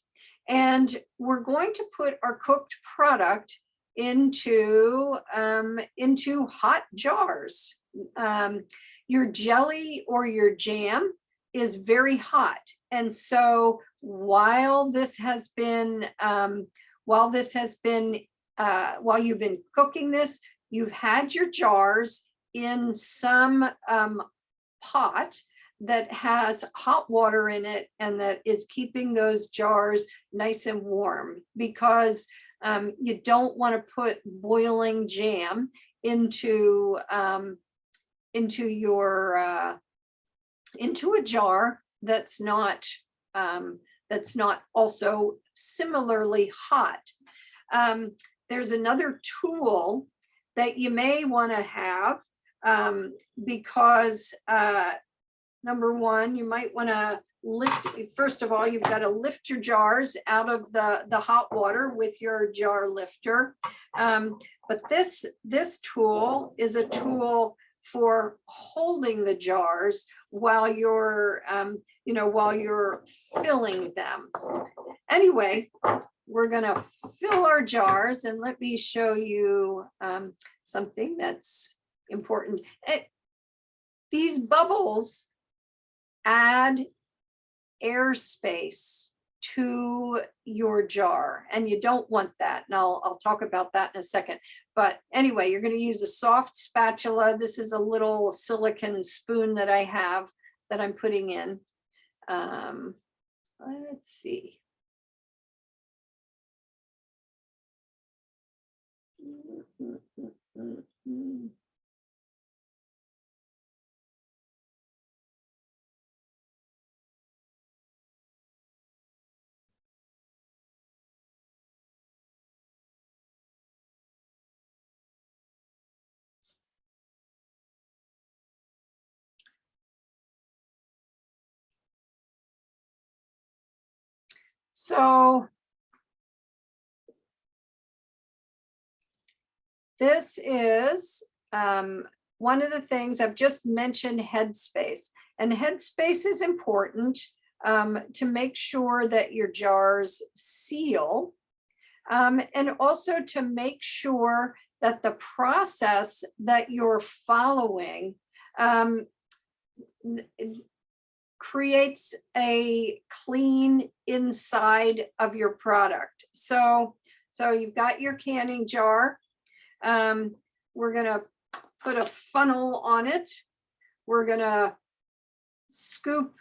and we're going to put our cooked product into hot jars. Your jelly or your jam is very hot, and so while you've been cooking this, you've had your jars in some pot that has hot water in it, and that is keeping those jars nice and warm, because you don't want to put boiling jam into a jar that's not also similarly hot. There's another tool that you may want to have, because number one, you might want to lift. First of all, you've got to lift your jars out of the hot water with your jar lifter. But this tool is a tool for holding the jars while you're filling them. Anyway, we're gonna fill our jars, and let me show you something that's important. These bubbles add airspace to your jar, and you don't want that. And I'll talk about that in a second. But anyway, you're going to use a soft spatula. This is a little silicone spoon that I have that I'm putting in. Let's see. So this is one of the things I've just mentioned, Headspace. And Headspace is important to make sure that your jars seal, and also to make sure that the process that you're following creates a clean inside of your product. So you've got your canning jar. We're gonna put a funnel on it. We're gonna scoop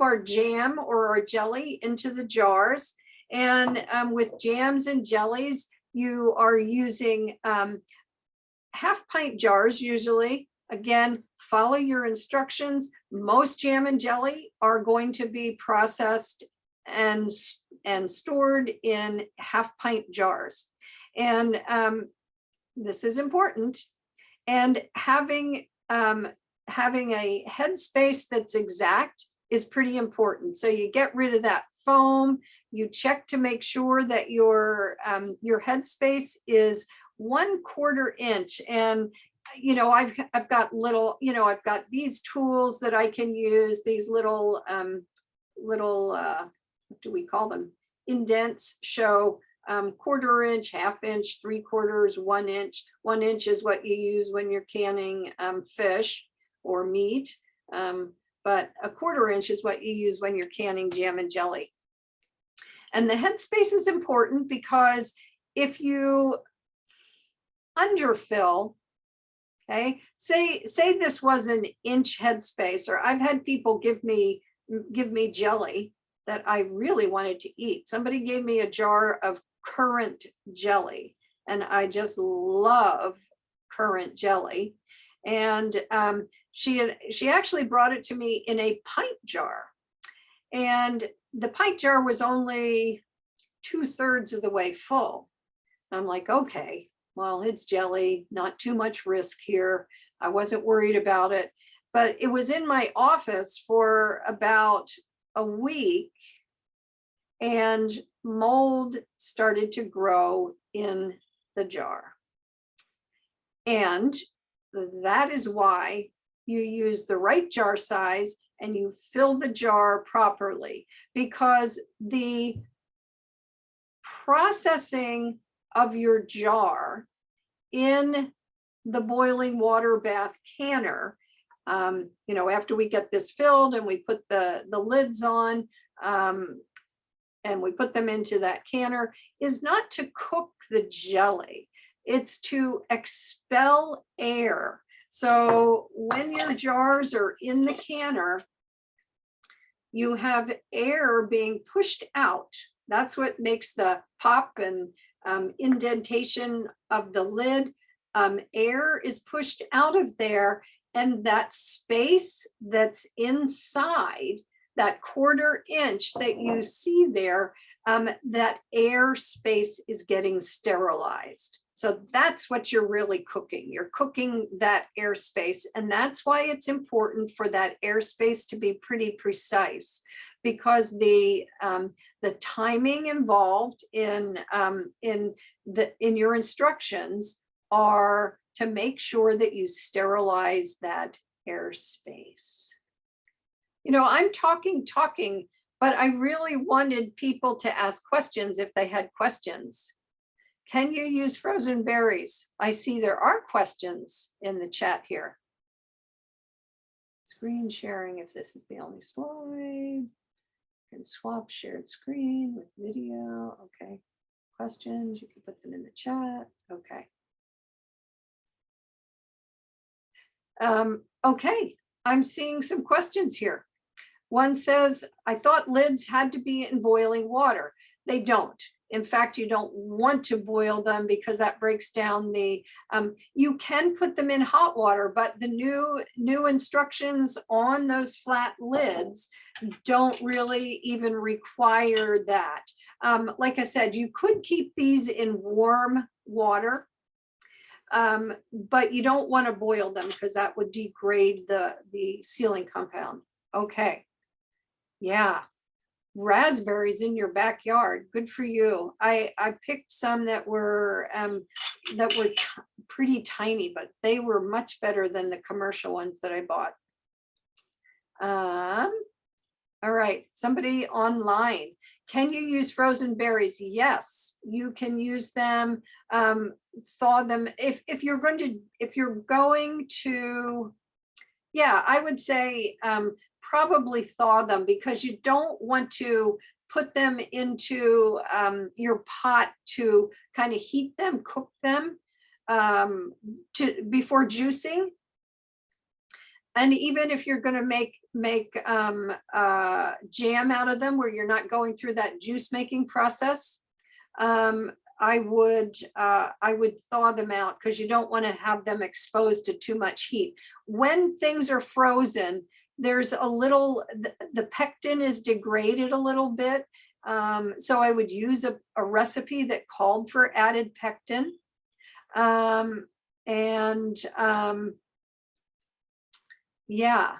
our jam or our jelly into the jars. And with jams and jellies, you are using half-pint jars usually. Again, follow your instructions. Most jam and jelly are going to be processed and stored in half-pint jars. And this is important. And having a headspace that's exact is pretty important. So you get rid of that foam. You check to make sure that your headspace is 1/4 inch. And I've got little, I've got these tools that I can use, these little what do we call them? Indents show 1/4 inch, 1/2 inch, 3/4, 1 inch. 1 inch is what you use when you're canning fish or meat. But 1/4 inch is what you use when you're canning jam and jelly. And the headspace is important because if you underfill, okay, say this was an inch headspace, or I've had people give me jelly that I really wanted to eat. Somebody gave me a jar of currant jelly, and I just love currant jelly. And she actually brought it to me in a pint jar, and the pint jar was only 2/3 of the way full. I'm like, okay, well, it's jelly, not too much risk here. I wasn't worried about it, but it was in my office for about a week, and mold started to grow in the jar. And that is why you use the right jar size and you fill the jar properly, because the processing of your jar in the boiling water bath canner, you know, after we get this filled and we put the lids on, and we put them into that canner, is not to cook the jelly. It's to expel air. So when your jars are in the canner, you have air being pushed out. That's what makes the pop and indentation of the lid. Air is pushed out of there, and that space that's inside, that 1/4 inch that you see there, that air space is getting sterilized. So that's what you're really cooking. You're cooking that airspace, and that's why it's important for that airspace to be pretty precise, because the timing involved in your instructions are to make sure that you sterilize that airspace. You know, I'm talking, but I really wanted people to ask questions if they had questions. Can you use frozen berries? I see there are questions in the chat here. Screen sharing, if this is the only slide. Can swap shared screen with video. Okay. Questions, you can put them in the chat. Okay. Okay, I'm seeing some questions here. One says, I thought lids had to be in boiling water. They don't. In fact, you don't want to boil them because that breaks down the, you can put them in hot water, but the new instructions on those flat lids don't really even require that. Like I said, you could keep these in warm water, but you don't want to boil them because that would degrade the sealing compound. Okay. Yeah. Raspberries in your backyard. Good for you. I picked some that were pretty tiny, but they were much better than the commercial ones that I bought. All right, somebody online. Can you use frozen berries? Yes, you can use them. Thaw them if you're going to, yeah, I would say probably thaw them, because you don't want to put them into your pot to kind of heat them, cook them before juicing. And even if you're going to make jam out of them where you're not going through that juice making process, I would thaw them out, because you don't want to have them exposed to too much heat. When things are frozen, there's a little, the pectin is degraded a little bit. So I would use a recipe that called for added pectin. Yeah,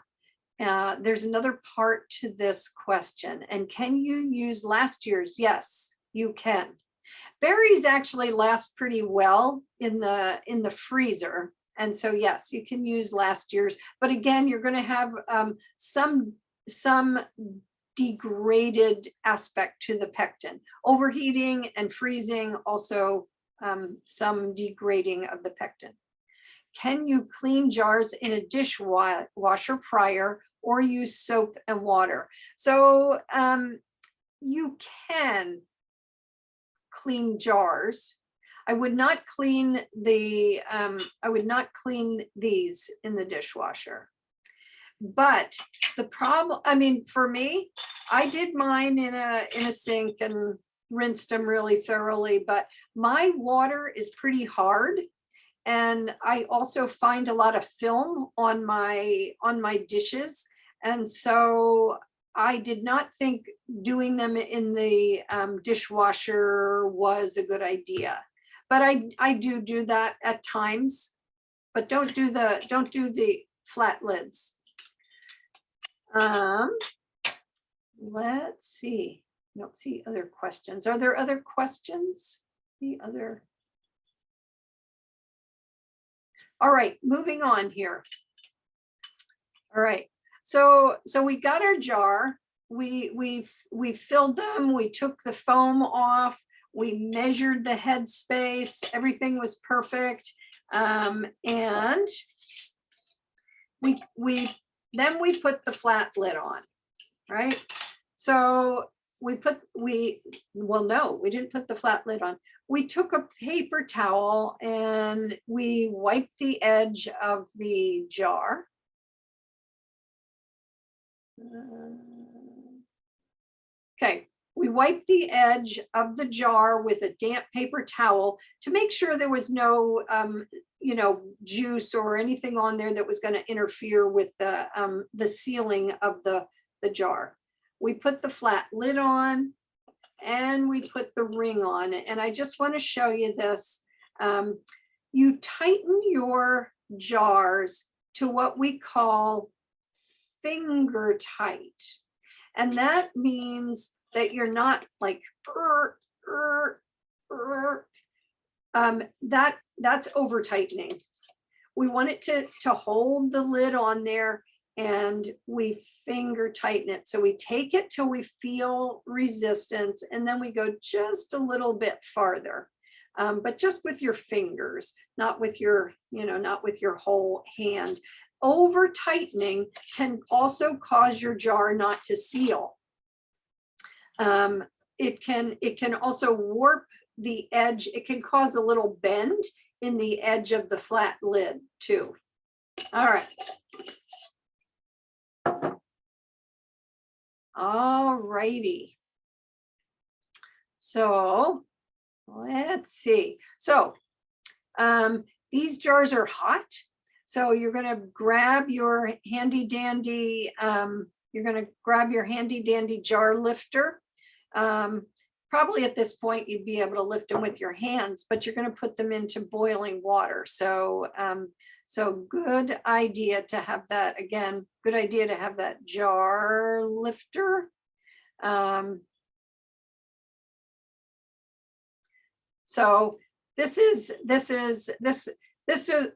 there's another part to this question. And can you use last year's? Yes, you can. Berries actually last pretty well in the freezer. And so, yes, you can use last year's, but again, you're going to have some degraded aspect to the pectin. Overheating and freezing also some degrading of the pectin. Can you clean jars in a dishwasher prior, or use soap and water? So you can clean jars. I would not clean these in the dishwasher. But the problem, I mean, for me, I did mine in a sink and rinsed them really thoroughly, but my water is pretty hard. And I also find a lot of film on my dishes. And so I did not think doing them in the dishwasher was a good idea. But I do that at times, but don't do the flat lids. Let's see. I don't see other questions. Are there other questions? The other. All right, moving on here. All right, so we got our jar. We filled them. We took the foam off. We measured the headspace. Everything was perfect. And then we put the flat lid on, right? So we didn't put the flat lid on. We took a paper towel and we wiped the edge of the jar. Okay, we wiped the edge of the jar with a damp paper towel to make sure there was no juice or anything on there that was going to interfere with the sealing of the jar. We put the flat lid on and we put the ring on, and I just want to show you this. You tighten your jars to what we call finger tight, and that means that you're not like that's over tightening. We want it to hold the lid on there, and we finger tighten it. So we take it till we feel resistance, and then we go just a little bit farther, but just with your fingers, not with your whole hand. Over tightening can also cause your jar not to seal. It can also warp the edge. It can cause a little bend in the edge of the flat lid too. All right. All righty. So let's see. So these jars are hot. So you're going to grab your handy dandy, jar lifter. Probably at this point you'd be able to lift them with your hands, but you're going to put them into boiling water. So good idea to have that, again, good idea to have that jar lifter. So this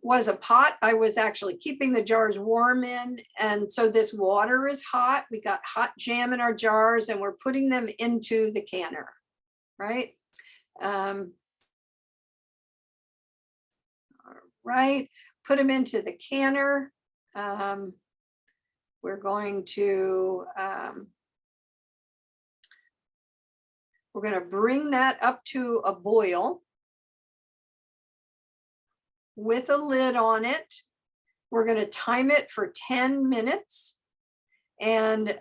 was a pot I was actually keeping the jars warm in. And so this water is hot. We got hot jam in our jars and we're putting them into the canner, right? All right, put them into the canner. We're going to bring that up to a boil with a lid on it. We're going to time it for 10 minutes. And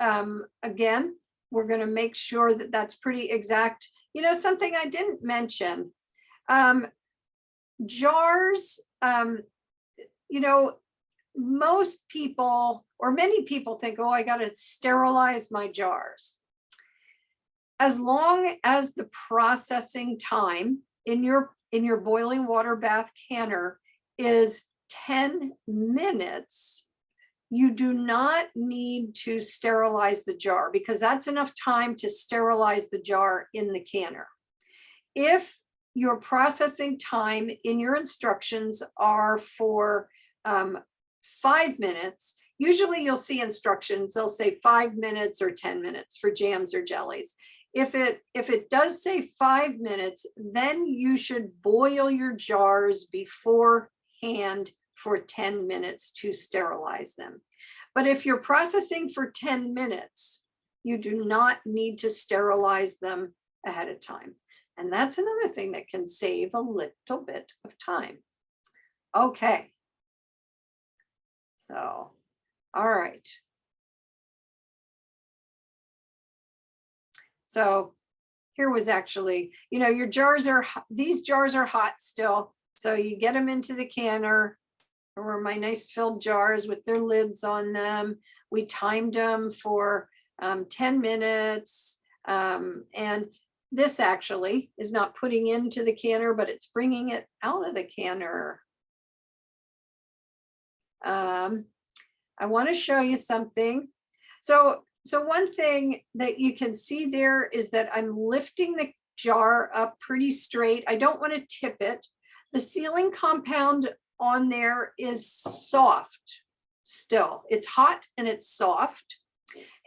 again, we're going to make sure that that's pretty exact. You know, something I didn't mention, jars, most people or many people think, oh, I got to sterilize my jars. As long as the processing time in your boiling water bath canner is 10 minutes, you do not need to sterilize the jar, because that's enough time to sterilize the jar in the canner. If your processing time in your instructions are for 5 minutes, usually you'll see instructions, they'll say 5 minutes or 10 minutes for jams or jellies. If it does say 5 minutes, then you should boil your jars beforehand for 10 minutes to sterilize them. But if you're processing for 10 minutes, you do not need to sterilize them ahead of time. And that's another thing that can save a little bit of time. Okay. So All right. So here was actually, your jars are, these jars are hot still. So you get them into the canner, or my nice filled jars with their lids on them. We timed them for 10 minutes. And this actually is not putting into the canner, but it's bringing it out of the canner. I want to show you something. So one thing that you can see there is that I'm lifting the jar up pretty straight. I don't want to tip it. The sealing compound on there is soft still. It's hot and it's soft.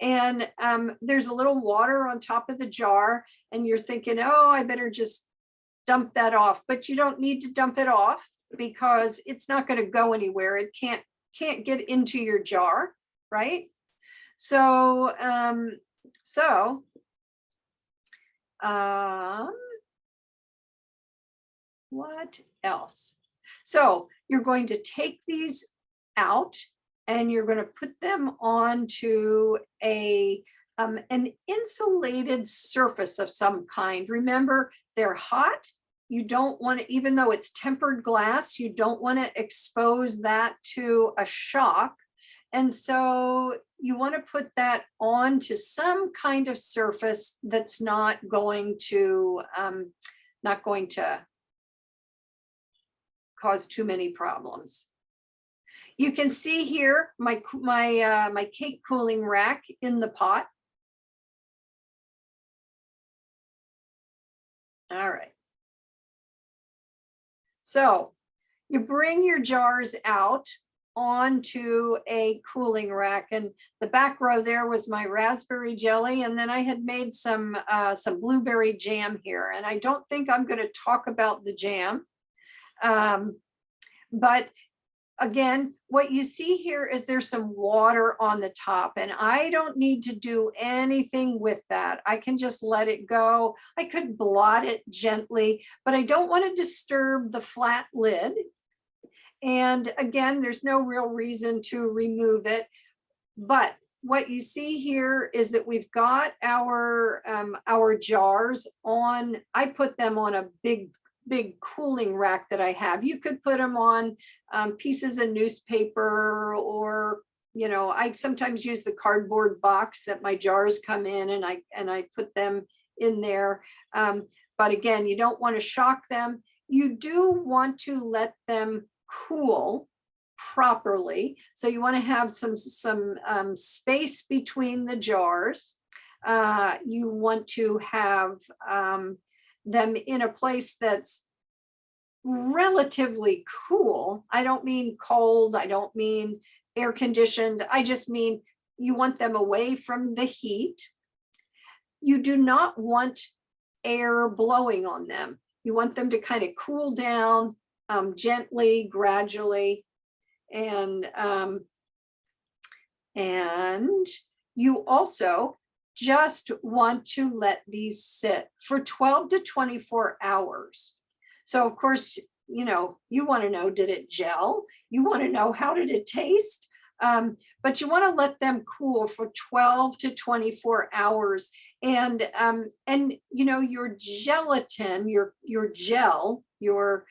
And there's a little water on top of the jar, and you're thinking, oh, I better just dump that off. But you don't need to dump it off because it's not going to go anywhere. It can't get into your jar, right? So, what else? So you're going to take these out and you're going to put them onto an insulated surface of some kind. Remember, they're hot. You don't want to, even though it's tempered glass, you don't want to expose that to a shock. And so you want to put that onto some kind of surface that's not going to cause too many problems. You can see here my cake cooling rack in the pot. All right. So you bring your jars out onto a cooling rack, and the back row there was my raspberry jelly, and then I had made some blueberry jam here, and I don't think I'm going to talk about the jam, but again, what you see here is there's some water on the top, and I don't need to do anything with that. I can just let it go. I could blot it gently, but I don't want to disturb the flat lid. And again, there's no real reason to remove it. But what you see here is that we've got our jars on. I put them on a big cooling rack that I have. You could put them on pieces of newspaper, or I sometimes use the cardboard box that my jars come in, and I put them in there. But again, you don't want to shock them. You do want to let them cool properly. So you want to have some space between the jars. You want to have them in a place that's relatively cool. I don't mean cold. I don't mean air conditioned. I just mean you want them away from the heat. You do not want air blowing on them. You want them to kind of cool down gently, gradually. And you also just want to let these sit for 12 to 24 hours. So of course, you want to know, did it gel? You want to know, how did it taste? But you want to let them cool for 12 to 24 hours. And your gelatin, your gel, your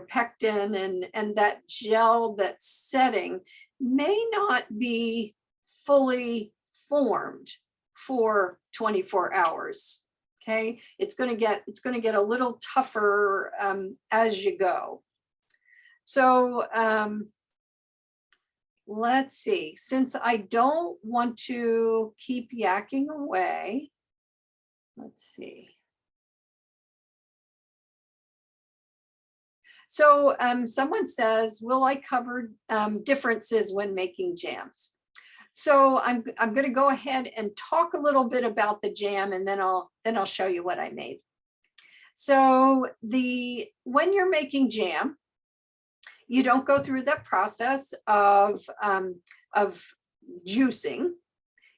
pectin and that gel that's setting may not be fully formed for 24 hours. Okay, it's going to get a little tougher as you go. So let's see, since I don't want to keep yakking away, let's see. So someone says, will I cover differences when making jams? So I'm going to go ahead and talk a little bit about the jam, and then I'll show you what I made. So when you're making jam, you don't go through that process of juicing.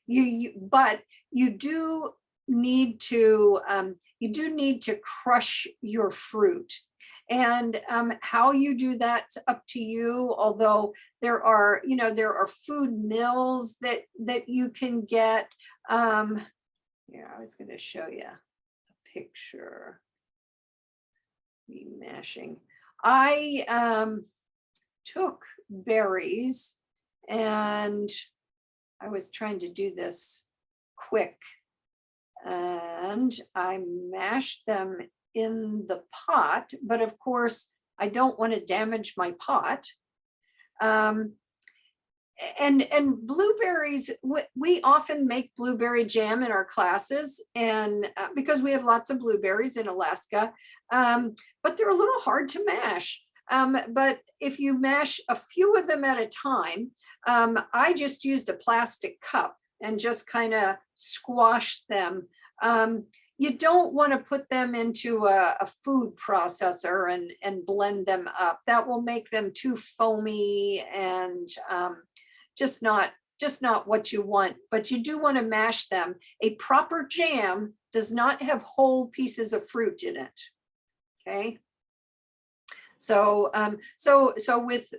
But you do need to crush your fruit. And how you do that's up to you, although there are, there are food mills that you can get. Here, I was going to show you a picture. Me mashing. I took berries and I was trying to do this quick, and I mashed them in the pot, but of course I don't want to damage my pot. And blueberries, we often make blueberry jam in our classes, and because we have lots of blueberries in Alaska, but they're a little hard to mash. But if you mash a few of them at a time, I just used a plastic cup and just kind of squashed them. You don't want to put them into a food processor and blend them up. That will make them too foamy and just not what you want. But you do want to mash them. A proper jam does not have whole pieces of fruit in it. Okay. So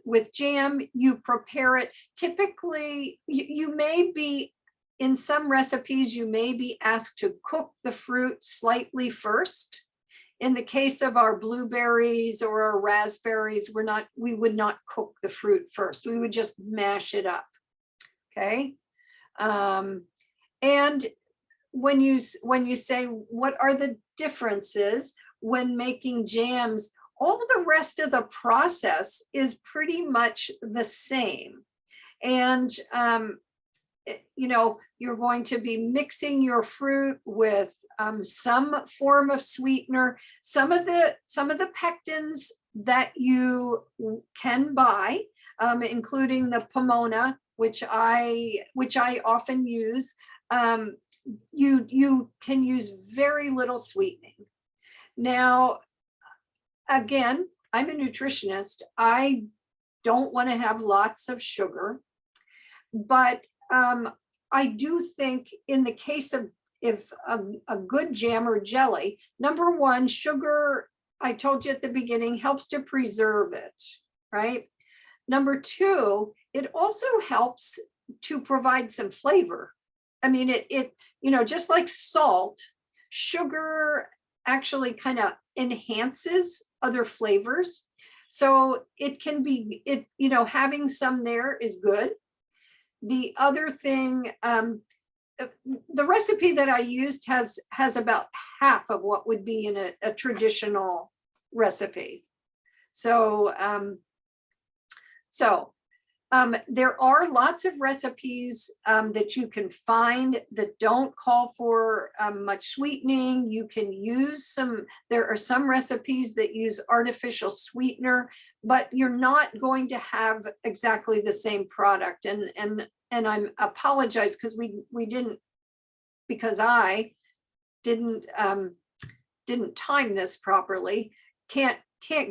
with jam, you prepare it. Typically, you may be, in some recipes, you may be asked to cook the fruit slightly first. In the case of our blueberries or our raspberries, we would not cook the fruit first. We would just mash it up. Okay. And when you say, what are the differences when making jams? All the rest of the process is pretty much the same. And, you're going to be mixing your fruit with some form of sweetener. Some of the pectins that you can buy, including the Pomona, which I often use, you can use very little sweetening. Now, again, I'm a nutritionist. I don't want to have lots of sugar, but I do think in the case of if a good jam or jelly, number one, sugar, I told you at the beginning, helps to preserve it, right? Number two, it also helps to provide some flavor. I mean, it just like salt, sugar actually kind of enhances other flavors. So it can be, having some there is good. The other thing, the recipe that I used has about half of what would be in a traditional recipe. So, there are lots of recipes that you can find that don't call for much sweetening. You can use there are some recipes that use artificial sweetener, but you're not going to have exactly the same product. And I apologize because I didn't time this properly. Can't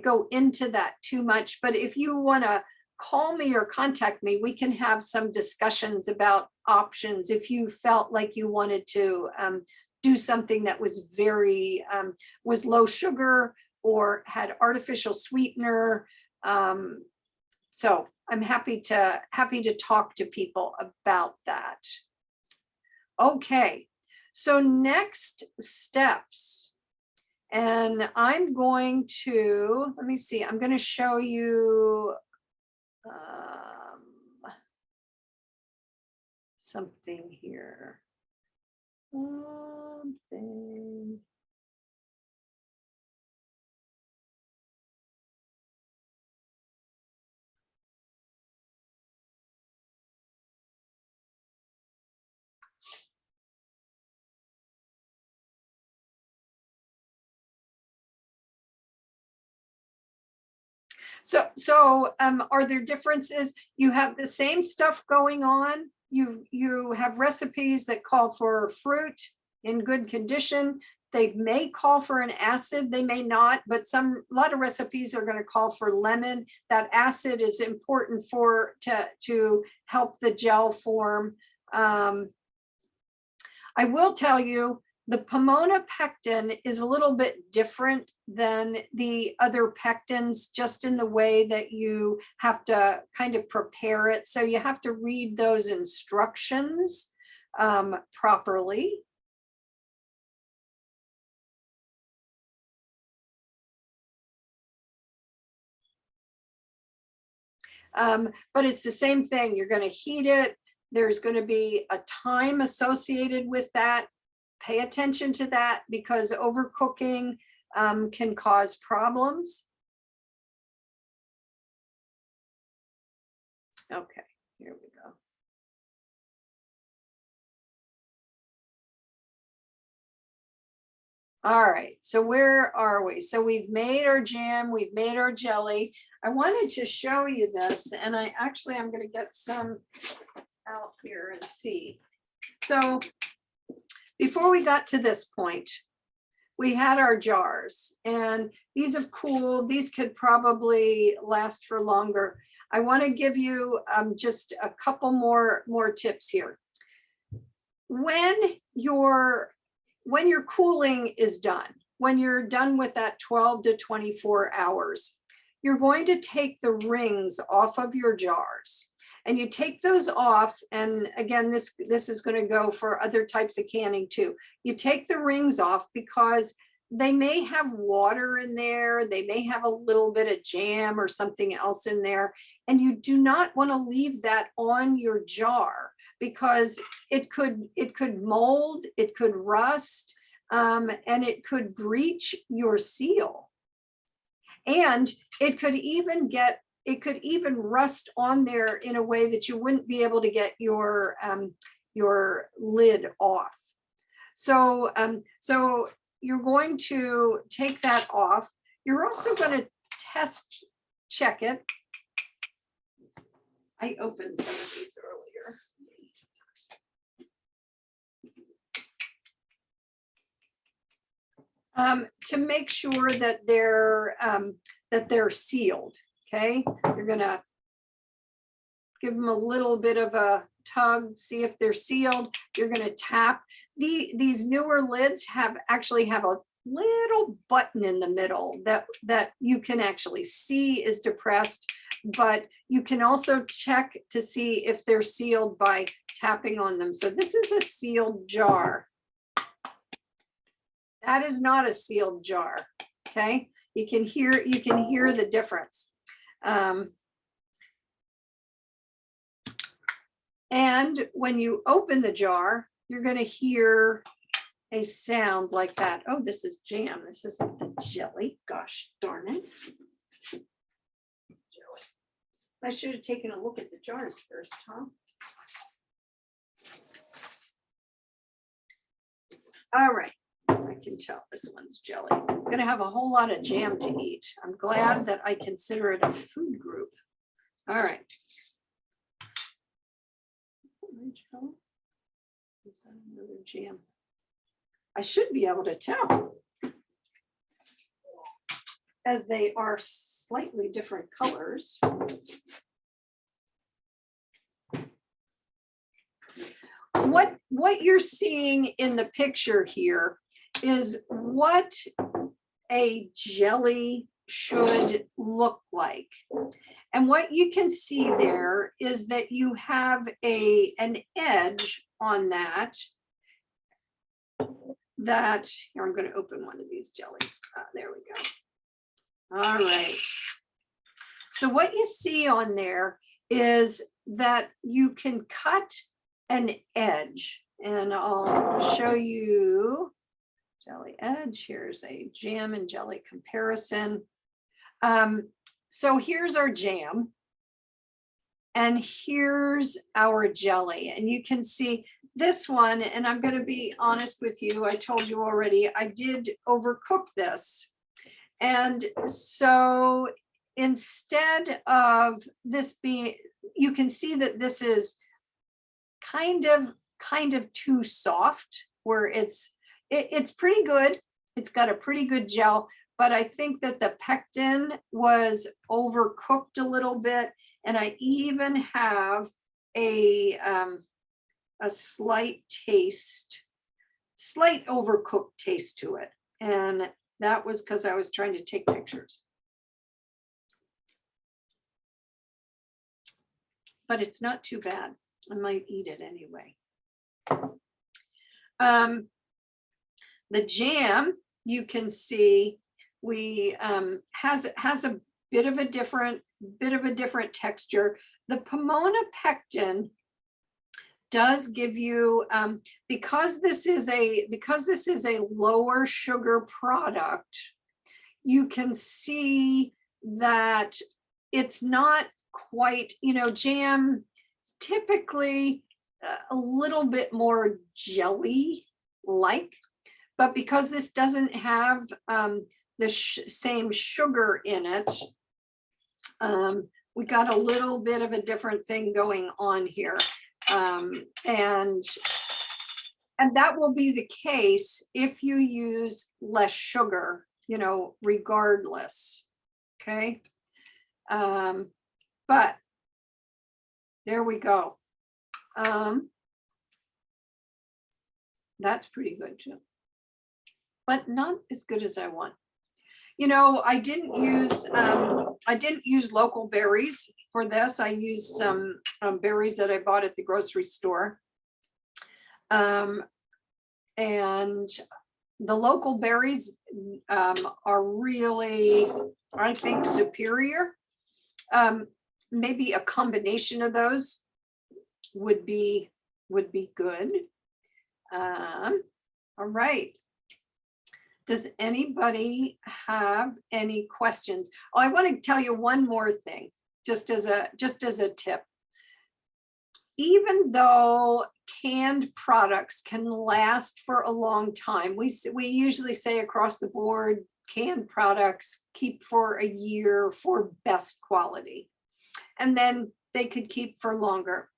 go into that too much, but if you want to call me or contact me, we can have some discussions about options if you felt like you wanted to do something that was was low sugar or had artificial sweetener. So I'm happy to talk to people about that. Okay, so next steps. And I'm going to, let me see, I'm going to show you something here. So are there differences? You have the same stuff going on. You have recipes that call for fruit in good condition. They may call for an acid, they may not, but a lot of recipes are going to call for lemon. That acid is important to help the gel form. I will tell you The Pomona Pectin is a little bit different than the other pectins, just in the way that you have to kind of prepare it. So you have to read those instructions properly. But it's the same thing. You're going to heat it. There's going to be a time associated with that. Pay attention to that, because overcooking can cause problems. Okay, here we go. All right, so where are we? So we've made our jam, we've made our jelly. I wanted to show you this, and I'm going to get some out here and see. So before we got to this point, we had our jars, and these have cooled. These could probably last for longer. I want to give you just a couple more tips here. When your cooling is done, when you're done with that 12 to 24 hours, you're going to take the rings off of your jars. And you take those off, and again, this is going to go for other types of canning too. You take the rings off because they may have water in there, they may have a little bit of jam or something else in there, and you do not want to leave that on your jar, because it could mold, it could rust, and it could breach your seal. And it could even rust on there in a way that you wouldn't be able to get your lid off. So you're going to take that off. You're also going to check it. I opened some of these earlier. To make sure that they're sealed. Okay, you're gonna give them a little bit of a tug, see if they're sealed. You're gonna tap. These newer lids actually have a little button in the middle that you can actually see is depressed, but you can also check to see if they're sealed by tapping on them. So this is a sealed jar. That is not a sealed jar. Okay, you can hear the difference. And when you open the jar, you're going to hear a sound like that. Oh, this is jam. This isn't the jelly. Gosh darn it. Jelly. I should have taken a look at the jars first, huh? All right. I can tell this one's jelly. I'm going to have a whole lot of jam to eat. I'm glad that I consider it a food group. All right. Is that another jam? I should be able to tell, as they are slightly different colors. What you're seeing in the picture here is what a jelly should look like. And what you can see there is that you have an edge on that. Here, I'm going to open one of these jellies. There we go. All right. So what you see on there is that you can cut an edge, and I'll show you jelly edge. Here's a jam and jelly comparison. So here's our jam, and here's our jelly, and you can see this one, and I'm going to be honest with you, I told you already, I did overcook this. And so instead of this being, you can see that this is kind of too soft, where it's pretty good. It's got a pretty good gel, but I think that the pectin was overcooked a little bit. And I even have a slight taste. slight overcooked taste to it. And that was because I was trying to take pictures. But it's not too bad. I might eat it anyway. The jam, you can see, we has a bit of a different texture. The Pomona Pectin does give you, because this is a lower sugar product, you can see that it's not quite, jam is typically a little bit more jelly like, but because this doesn't have the same sugar in it, we got a little bit of a different thing going on here. And that will be the case if you use less sugar, regardless. Okay. But there we go. That's pretty good too, but not as good as I want. I didn't use local berries for this. I used some berries that I bought at the grocery store. And the local berries are really, I think, superior. Maybe a combination of those would be good. All right. Does anybody have any questions? Oh, I want to tell you one more thing, just as a tip. Even though canned products can last for a long time, we usually say across the board, canned products keep for a year for best quality, and then they could keep for longer.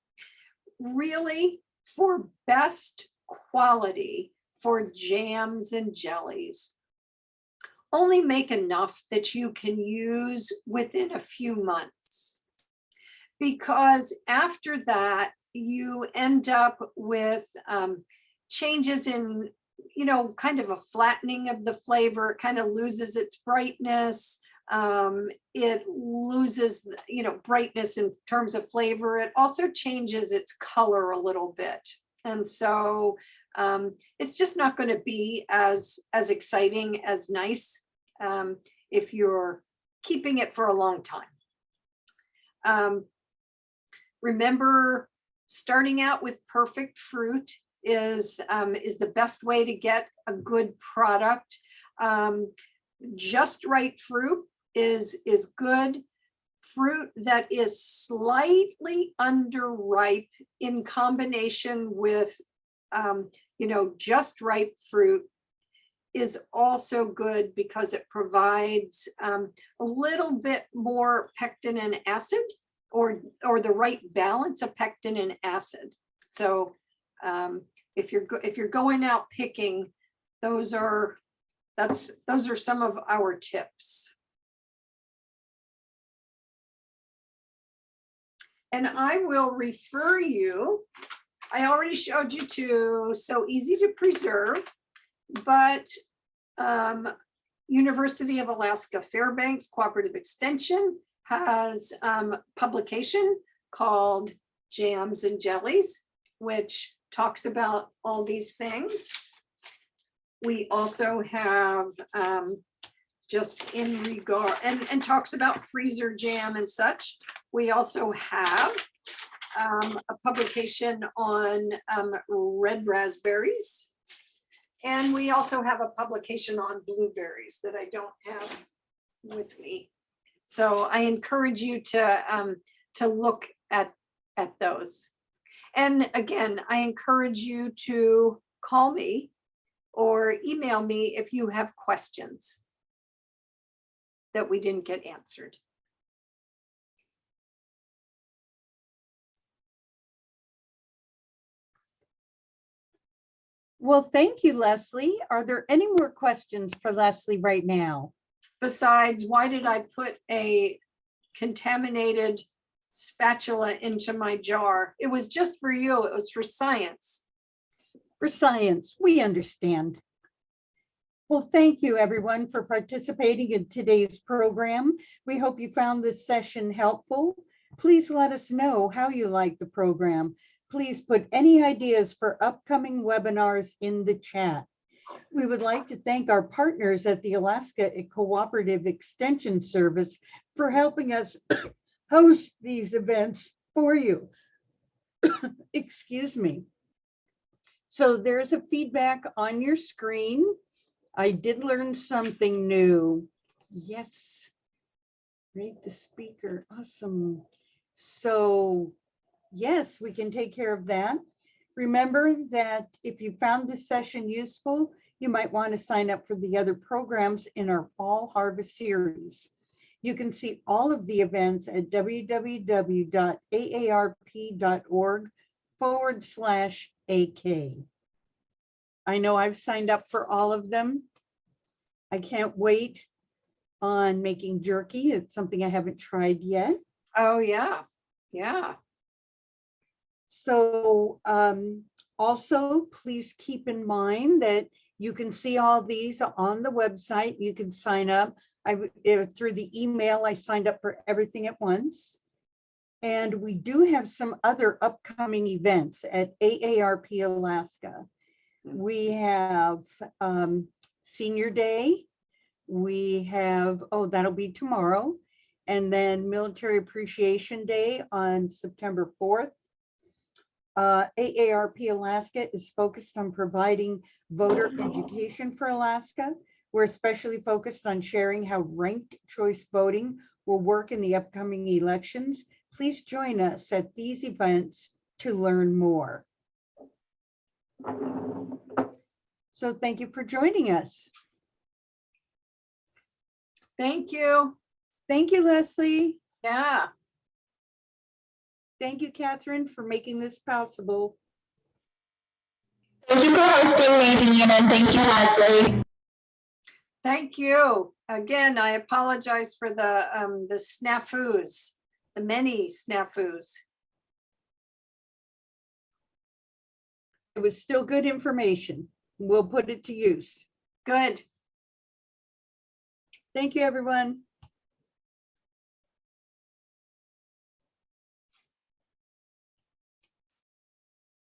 Really, for best quality, for jams and jellies, only make enough that you can use within a few months, because after that you end up with changes in, kind of a flattening of the flavor. It kind of loses its brightness. It loses, brightness in terms of flavor. It also changes its color a little bit. And so it's just not going to be as exciting, as nice if you're keeping it for a long time. Remember, starting out with perfect fruit is the best way to get a good product. Just right fruit is good. Fruit that is slightly underripe in combination with just ripe fruit is also good, because it provides a little bit more pectin and acid, or the right balance of pectin and acid. So if you're going out picking, those are some of our tips. And I will refer you, I already showed you to So Easy to Preserve, but University of Alaska Fairbanks Cooperative Extension has a publication called Jams and Jellies, which talks about all these things. We also have just in regard, and talks about freezer jam and such. We also have a publication on red raspberries. And we also have a publication on blueberries that I don't have with me. So I encourage you to look at those. And again, I encourage you to call me or email me if you have questions that we didn't get answered. Well, thank you, Leslie. Are there any more questions for Leslie right now? Besides, why did I put a contaminated spatula into my jar? It was just for you. It was for science. for science. We understand. Well, thank you everyone for participating in today's program. We hope you found this session helpful. Please let us know how you like the program. Please put any ideas for upcoming webinars in the chat. We would like to thank our partners at the Alaska Cooperative Extension Service for helping us host these events for you. Excuse me. So there's a feedback on your screen. I did learn something new. Yes. Rate the speaker. Awesome. So yes, we can take care of that. Remember that if you found this session useful, you might want to sign up for the other programs in our Fall Harvest series. You can see all of the events at www.aarp.org/AK. I know I've signed up for all of them. I can't wait on making jerky. It's something I haven't tried yet. Oh, yeah. Yeah. So also, please keep in mind that you can see all these on the website. You can sign up. Through the email, I signed up for everything at once. And we do have some other upcoming events at AARP Alaska. We have Senior Day. We have, oh, that'll be tomorrow. And then Military Appreciation Day on September 4th. AARP Alaska is focused on providing voter education for Alaska. We're especially focused on sharing how ranked choice voting will work in the upcoming elections. Please join us at these events to learn more. So thank you for joining us. Thank you. Thank you, Leslie. Yeah. Thank you, Catherine, for making this possible. Thank you for hosting, Nadine, and thank you, Leslie. Thank you. Again, I apologize for the snafus, the many snafus. It was still good information. We'll put it to use. Good. Thank you, everyone.